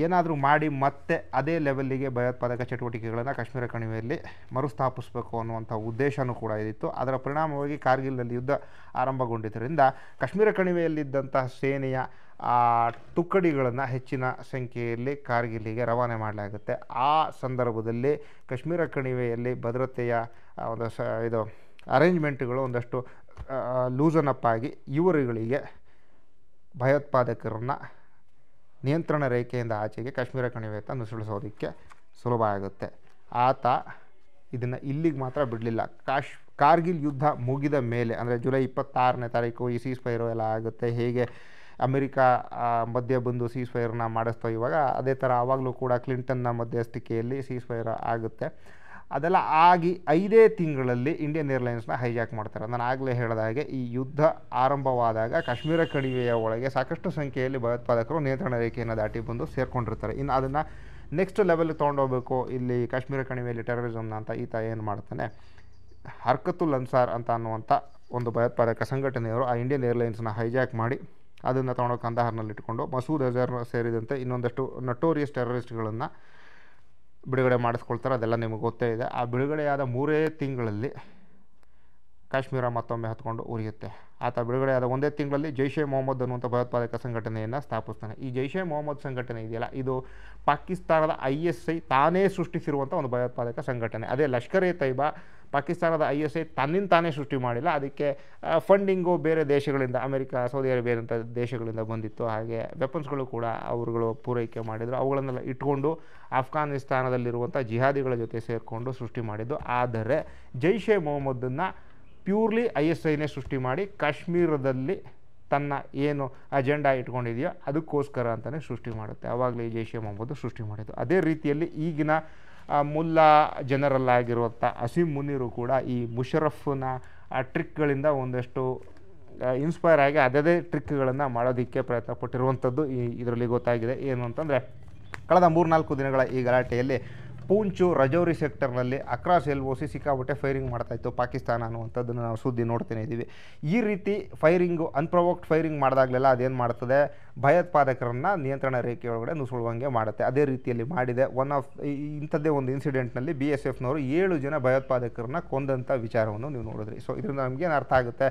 ಏನಾದರೂ ಮಾಡಿ ಮತ್ತೆ ಅದೇ ಲೆವೆಲ್ಲಿಗೆ ಭಯೋತ್ಪಾದಕ ಚಟುವಟಿಕೆಗಳನ್ನು ಕಾಶ್ಮೀರ ಕಣಿವೆಯಲ್ಲಿ ಮರುಸ್ಥಾಪಿಸಬೇಕು ಅನ್ನುವಂಥ ಉದ್ದೇಶವೂ ಕೂಡ ಇದಿತ್ತು. ಅದರ ಪರಿಣಾಮವಾಗಿ ಕಾರ್ಗಿಲ್ನಲ್ಲಿ ಯುದ್ಧ ಆರಂಭಗೊಂಡಿದ್ದರಿಂದ ಕಾಶ್ಮೀರ ಕಣಿವೆಯಲ್ಲಿದ್ದಂತಹ ಸೇನೆಯ ತುಕಡಿಗಳನ್ನು ಹೆಚ್ಚಿನ ಸಂಖ್ಯೆಯಲ್ಲಿ ಕಾರ್ಗಿಲ್ಲಿಗೆ ರವಾನೆ ಮಾಡಲಾಗುತ್ತೆ. ಆ ಸಂದರ್ಭದಲ್ಲಿ ಕಾಶ್ಮೀರ ಕಣಿವೆಯಲ್ಲಿ ಭದ್ರತೆಯ ಒಂದು ಇದು ಅರೇಂಜ್ಮೆಂಟ್ಗಳು ಒಂದಷ್ಟು ಲೂಸನ್ ಅಪ್ ಆಗಿ ಇವರುಗಳಿಗೆ ಭಯೋತ್ಪಾದಕರನ್ನು ನಿಯಂತ್ರಣ ರೇಖೆಯಿಂದ ಆಚೆಗೆ ಕಾಶ್ಮೀರ ಕಣಿವೆಯತ್ತ ನುಸುಳಿಸೋದಕ್ಕೆ ಸುಲಭ ಆಗುತ್ತೆ. ಆತ ಇದನ್ನು ಇಲ್ಲಿಗೆ ಮಾತ್ರ ಬಿಡಲಿಲ್ಲ. ಕಾರ್ಗಿಲ್ ಯುದ್ಧ ಮುಗಿದ ಮೇಲೆ, ಅಂದರೆ ಜುಲೈ 26ನೇ ತಾರೀಕು ಈ ಸೀಸ್ಫೈರು ಎಲ್ಲ ಆಗುತ್ತೆ. ಹೇಗೆ ಅಮೆರಿಕ ಮಧ್ಯ ಬಂದು ಸೀಸ್ಫೈರ್ನ ಮಾಡಿಸ್ತೋ ಇವಾಗ, ಅದೇ ಥರ ಆವಾಗಲೂ ಕೂಡ ಕ್ಲಿಂಟನ್ನ ಮಧ್ಯಸ್ಥಿಕೆಯಲ್ಲಿ ಸೀಸ್ಫೈರ್ ಆಗುತ್ತೆ. ಅದೆಲ್ಲ ಆಗಿ 5 ತಿಂಗಳಲ್ಲಿ ಇಂಡಿಯನ್ ಏರ್ಲೈನ್ಸ್ನ ಹೈಜಾಕ್ ಮಾಡ್ತಾರೆ. ನಾನು ಆಗಲೇ ಹೇಳಿದ ಹಾಗೆ ಈ ಯುದ್ಧ ಆರಂಭವಾದಾಗ ಕಾಶ್ಮೀರ ಕಣಿವೆಯ ಒಳಗೆ ಸಾಕಷ್ಟು ಸಂಖ್ಯೆಯಲ್ಲಿ ಭಯೋತ್ಪಾದಕರು ನಿಯಂತ್ರಣ ರೇಖೆಯನ್ನು ದಾಟಿ ಬಂದು ಸೇರ್ಕೊಂಡಿರ್ತಾರೆ. ಇನ್ನು ಅದನ್ನು ನೆಕ್ಸ್ಟ್ ಲೆವೆಲ್ಗೆ ತೊಗೊಂಡೋಗ್ಬೇಕು ಇಲ್ಲಿ ಕಾಶ್ಮೀರ ಕಣಿವೆಯಲ್ಲಿ ಟೆರರಿಸಮ್ನ ಅಂತ ಈತ ಏನು ಮಾಡ್ತಾನೆ, ಹರ್ಕತುಲ್ ಅನ್ಸಾರ್ ಅಂತ ಅನ್ನುವಂಥ ಒಂದು ಭಯೋತ್ಪಾದಕ ಸಂಘಟನೆಯವರು ಆ ಇಂಡಿಯನ್ ಏರ್ಲೈನ್ಸ್ನ ಹೈಜಾಕ್ ಮಾಡಿ ಅದನ್ನು ತೊಗೊಂಡೋಗಿ ಕಂದಹಾರ್ನಲ್ಲಿ ಇಟ್ಕೊಂಡು ಮಸೂದ್ ಅಜರ್ ಸೇರಿದಂತೆ ಇನ್ನೊಂದಷ್ಟು ನಟೋರಿಯಸ್ ಟೆರರಿಸ್ಟ್ಗಳನ್ನು ಬಿಡುಗಡೆ ಮಾಡಿಸ್ಕೊಳ್ತಾರೆ. ಅದೆಲ್ಲ ನಿಮಗೆ ಗೊತ್ತೇ ಇದೆ. ಆ ಬಿಡುಗಡೆಯಾದ 3 ತಿಂಗಳಲ್ಲಿ ಕಾಶ್ಮೀರ ಮತ್ತೊಮ್ಮೆ ಹತ್ಕೊಂಡು ಉರಿಯುತ್ತೆ. ಆತ ಬಿಡುಗಡೆಯಾದ 1 ತಿಂಗಳಲ್ಲಿ ಜೈಷೆ ಮೊಹಮ್ಮದ್ ಅನ್ನುವಂಥ ಭಯೋತ್ಪಾದಕ ಸಂಘಟನೆಯನ್ನು ಸ್ಥಾಪಿಸ್ತಾನೆ. ಈ ಜೈಷೆ ಮೊಹಮ್ಮದ್ ಸಂಘಟನೆ ಇದೆಯಲ್ಲ, ಇದು ಪಾಕಿಸ್ತಾನದ ISI ತಾನೇ ಸೃಷ್ಟಿಸಿರುವಂಥ ಒಂದು ಭಯೋತ್ಪಾದಕ ಸಂಘಟನೆ. ಅದೇ ಲಷ್ಕರ್ ಎ ತೈಬಾ ಪಾಕಿಸ್ತಾನದ ISI ತನ್ನಿಂದ ತಾನೇ ಸೃಷ್ಟಿ ಮಾಡಿಲ್ಲ. ಅದಕ್ಕೆ ಫಂಡಿಂಗು ಬೇರೆ ದೇಶಗಳಿಂದ, ಅಮೆರಿಕ, ಸೌದಿ ಅರೇಬಿಯಾದಂಥ ದೇಶಗಳಿಂದ ಬಂದಿತ್ತು. ಹಾಗೆ ವೆಪನ್ಸ್ಗಳು ಕೂಡ ಅವರುಗಳು ಪೂರೈಕೆ ಮಾಡಿದರು. ಅವುಗಳನ್ನೆಲ್ಲ ಇಟ್ಕೊಂಡು ಅಫ್ಘಾನಿಸ್ತಾನದಲ್ಲಿರುವಂಥ ಜಿಹಾದಿಗಳ ಜೊತೆ ಸೇರಿಕೊಂಡು ಸೃಷ್ಟಿ ಮಾಡಿದ್ದು. ಆದರೆ ಜೈಷೆ ಮೊಹಮ್ಮದನ್ನು ಪ್ಯೂರ್ಲಿ ISIನೇ ಸೃಷ್ಟಿ ಮಾಡಿ ಕಾಶ್ಮೀರದಲ್ಲಿ ತನ್ನ ಏನು ಅಜೆಂಡಾ ಇಟ್ಕೊಂಡಿದೆಯೋ ಅದಕ್ಕೋಸ್ಕರ ಅಂತಲೇ ಸೃಷ್ಟಿ ಮಾಡುತ್ತೆ. ಆವಾಗಲೇ ಈ ಜೈಷೆ ಮೊಹಮ್ಮದ್ ಸೃಷ್ಟಿ ಮಾಡಿದ್ದು. ಅದೇ ರೀತಿಯಲ್ಲಿ ಈಗಿನ ಮುಲ್ಲಾ ಜನರಲ್ ಆಗಿರುವಂಥ ಅಸೀಮ್ ಮುನೀರು ಕೂಡ ಈ ಮುಷರಫ್ನ ಟ್ರಿಕ್ಗಳಿಂದ ಒಂದಷ್ಟು ಇನ್ಸ್ಪೈರ್ ಆಗಿ ಅದೇ ಟ್ರಿಕ್ಗಳನ್ನು ಮಾಡೋದಕ್ಕೆ ಪ್ರಯತ್ನ ಪಟ್ಟಿರುವಂಥದ್ದು ಇದರಲ್ಲಿ ಗೊತ್ತಾಗಿದೆ. ಏನು ಅಂತಂದರೆ, ಕಳೆದ 3-4 ದಿನಗಳ ಈ ಗಲಾಟೆಯಲ್ಲಿ ಪೂಂಚು ರಜೌರಿ ಸೆಕ್ಟರ್ನಲ್ಲಿ ಅಕ್ರಾಸ್ LOC ಸಿಕ್ಕಾಬಿಟ್ಟೆ ಫೈರಿಂಗ್ ಮಾಡ್ತಾಯಿತ್ತು ಪಾಕಿಸ್ತಾನ ಅನ್ನುವಂಥದ್ದನ್ನು ನಾವು ಸುದ್ದಿ ನೋಡ್ತಾನೆ ಇದ್ದೀವಿ. ಈ ರೀತಿ ಫೈರಿಂಗು ಅನ್ಪ್ರೊವೋಕ್ಡ್ ಫೈರಿಂಗ್ ಮಾಡಿದಾಗಲೆಲ್ಲ ಅದೇನು ಮಾಡ್ತದೆ, ಭಯೋತ್ಪಾದಕರನ್ನು ನಿಯಂತ್ರಣ ರೇಖೆ ಒಳಗಡೆ ನುಸುಳುವಂಗೆ ಮಾಡುತ್ತೆ. ಅದೇ ರೀತಿಯಲ್ಲಿ ಮಾಡಿದೆ. ಇಂಥದ್ದೇ ಒಂದು ಇನ್ಸಿಡೆಂಟ್ನಲ್ಲಿ BSFನವರು 7 ಜನ ಭಯೋತ್ಪಾದಕರನ್ನ ಕೊಂದಂಥ ವಿಚಾರವನ್ನು ನೀವು ನೋಡಿದ್ರಿ. ಸೊ ಇದರಿಂದ ನಮಗೇನು ಅರ್ಥ ಆಗುತ್ತೆ,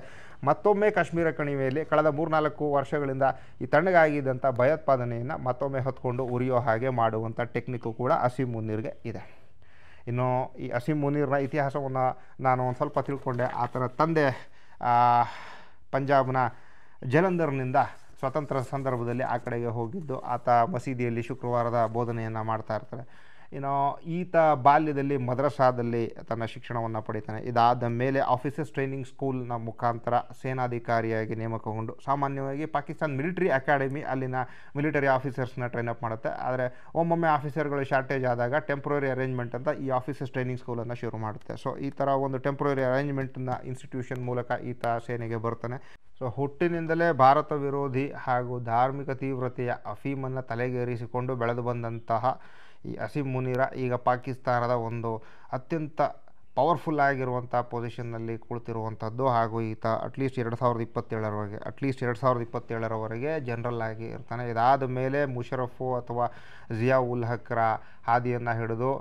ಮತ್ತೊಮ್ಮೆ ಕಾಶ್ಮೀರ ಕಣಿವೆಯಲ್ಲಿ ಕಳೆದ 3-4 ವರ್ಷಗಳಿಂದ ಈ ತಣ್ಣಗಾಗಿದ್ದಂಥ ಭಯೋತ್ಪಾದನೆಯನ್ನು ಮತ್ತೊಮ್ಮೆ ಹೊತ್ಕೊಂಡು ಉರಿಯೋ ಹಾಗೆ ಮಾಡುವಂಥ ಟೆಕ್ನಿಕ್ಕು ಕೂಡ ಅಸೀಮ್ ಮುನೀರ್ಗೆ ಇದೆ. ಇನ್ನು ಈ ಅಸೀಮ್ ಮುನೀರ್ನ ಇತಿಹಾಸವನ್ನು ನಾನು ಒಂದು ಸ್ವಲ್ಪ ತಿಳ್ಕೊಂಡೆ. ಆತನ ತಂದೆ ಪಂಜಾಬ್ನ ಜಲಂಧರ್ನಿಂದ ಸ್ವತಂತ್ರ ಸಂದರ್ಭದಲ್ಲಿ ಆ ಕಡೆಗೆ ಹೋಗಿದ್ದು, ಆತ ಮಸೀದಿಯಲ್ಲಿ ಶುಕ್ರವಾರದ ಬೋಧನೆಯನ್ನು ಮಾಡ್ತಾ ಇರ್ತಾರೆ. ಇನ್ನು ಈತ ಬಾಲ್ಯದಲ್ಲಿ ಮದ್ರಸಾದಲ್ಲಿ ತನ್ನ ಶಿಕ್ಷಣವನ್ನು ಪಡಿತಾನೆ. ಇದಾದ ಮೇಲೆ ಆಫೀಸರ್ಸ್ ಟ್ರೈನಿಂಗ್ ಸ್ಕೂಲ್ನ ಮುಖಾಂತರ ಸೇನಾಧಿಕಾರಿಯಾಗಿ ನೇಮಕಗೊಂಡು ಸಾಮಾನ್ಯವಾಗಿ ಪಾಕಿಸ್ತಾನ್ ಮಿಲಿಟರಿ ಅಕಾಡೆಮಿ ಅಲ್ಲಿನ ಮಿಲಿಟರಿ ಆಫೀಸರ್ಸ್ನ ಟ್ರೈನಪ್ ಮಾಡುತ್ತೆ. ಆದರೆ ಒಮ್ಮೊಮ್ಮೆ ಆಫೀಸರ್ಗಳು ಶಾರ್ಟೇಜ್ ಆದಾಗ ಟೆಂಪ್ರರಿ ಅರೇಂಜ್ಮೆಂಟ್ ಅಂತ ಈ ಆಫೀಸರ್ಸ್ ಟ್ರೈನಿಂಗ್ ಸ್ಕೂಲನ್ನು ಶುರು ಮಾಡುತ್ತೆ. ಸೊ ಈ ಥರ ಒಂದು ಟೆಂಪ್ರರಿ ಅರೇಂಜ್ಮೆಂಟ್ನ ಇನ್ಸ್ಟಿಟ್ಯೂಷನ್ ಮೂಲಕ ಈತ ಸೇನೆಗೆ ಬರ್ತಾನೆ. ಸೊ ಹುಟ್ಟಿನಿಂದಲೇ ಭಾರತ ವಿರೋಧಿ ಹಾಗೂ ಧಾರ್ಮಿಕ ತೀವ್ರತೆಯ ಅಫೀಮನ್ನು ತಲೆಗೇರಿಸಿಕೊಂಡು ಬೆಳೆದು ಬಂದಂತಹ ಈ ಅಸೀಮ್ ಮುನೀರ ಈಗ ಪಾಕಿಸ್ತಾನದ ಒಂದು ಅತ್ಯಂತ ಪವರ್ಫುಲ್ ಆಗಿರುವಂಥ ಪೊಸಿಷನ್ನಲ್ಲಿ ಕುಳಿತಿರುವಂಥದ್ದು. ಹಾಗೂ ಈತ ಅಟ್ಲೀಸ್ಟ್ 2027ರವರೆಗೆ ಜನರಲ್ ಆಗಿ ಇರ್ತಾನೆ. ಇದಾದ ಮೇಲೆ ಮುಷರಫು ಅಥವಾ ಜಿಯಾ ಉಲ್ ಹಕ್ರ ಹಾದಿಯನ್ನು ಹಿಡಿದು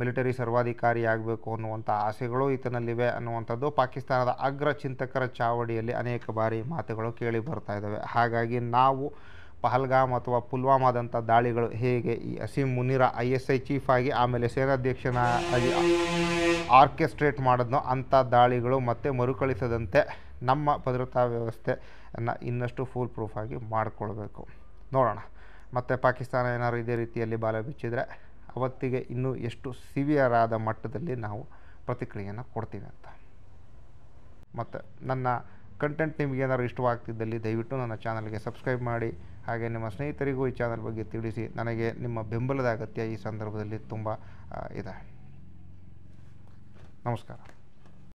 ಮಿಲಿಟರಿ ಸರ್ವಾಧಿಕಾರಿ ಆಗಬೇಕು ಅನ್ನುವಂಥ ಆಸೆಗಳು ಈತನಲ್ಲಿವೆ ಅನ್ನುವಂಥದ್ದು ಪಾಕಿಸ್ತಾನದ ಅಗ್ರ ಚಿಂತಕರ ಚಾವಡಿಯಲ್ಲಿ ಅನೇಕ ಬಾರಿ ಮಾತುಗಳು ಕೇಳಿ ಬರ್ತಾ ಇದ್ದಾವೆ. ಹಾಗಾಗಿ ನಾವು ಪಹಲ್ಗಾಮ್ ಅಥವಾ ಪುಲ್ವಾಮಾದಂಥ ದಾಳಿಗಳು ಹೇಗೆ ಈ ಅಸೀಮ್ ಮುನೀರ ISI ಚೀಫ್ ಆಗಿ ಆಮೇಲೆ ಸೇನಾಧ್ಯಕ್ಷನಾಗಿ ಆರ್ಕೆಸ್ಟ್ರೇಟ್ ಮಾಡಿದ್ನೋ ಅಂಥ ದಾಳಿಗಳು ಮತ್ತೆ ಮರುಕಳಿಸದಂತೆ ನಮ್ಮ ಭದ್ರತಾ ವ್ಯವಸ್ಥೆಯನ್ನು ಇನ್ನಷ್ಟು ಫುಲ್ ಪ್ರೂಫ್ ಆಗಿ ಮಾಡಿಕೊಳ್ಬೇಕು. ನೋಡೋಣ ಮತ್ತು ಪಾಕಿಸ್ತಾನ ಏನಾದ್ರು ಇದೇ ರೀತಿಯಲ್ಲಿ ಬಾಲ ಬಿಚ್ಚಿದರೆ ಅವತ್ತಿಗೆ ಇನ್ನೂ ಎಷ್ಟು ಸಿವಿಯರ್ ಆದ ಮಟ್ಟದಲ್ಲಿ ನಾವು ಪ್ರತಿಕ್ರಿಯೆಯನ್ನು ಕೊಡ್ತೀವಿ ಅಂತ. ಮತ್ತು ನನ್ನ ಕಂಟೆಂಟ್ ನಿಮಗೇನಾದ್ರು ಇಷ್ಟವಾಗ್ತಿದ್ದಲ್ಲಿ ದಯವಿಟ್ಟು ನನ್ನ ಚಾನಲ್ಗೆ ಸಬ್ಸ್ಕ್ರೈಬ್ ಮಾಡಿ. ಹಾಗೆ ನಿಮ್ಮ ಸ್ನೇಹಿತರಿಗೂ ಈ ಚಾನಲ್ ಬಗ್ಗೆ ತಿಳಿಸಿ. ನನಗೆ ನಿಮ್ಮ ಬೆಂಬಲದ ಅಗತ್ಯ ಈ ಸಂದರ್ಭದಲ್ಲಿ ತುಂಬ ಇದೆ. ನಮಸ್ಕಾರ.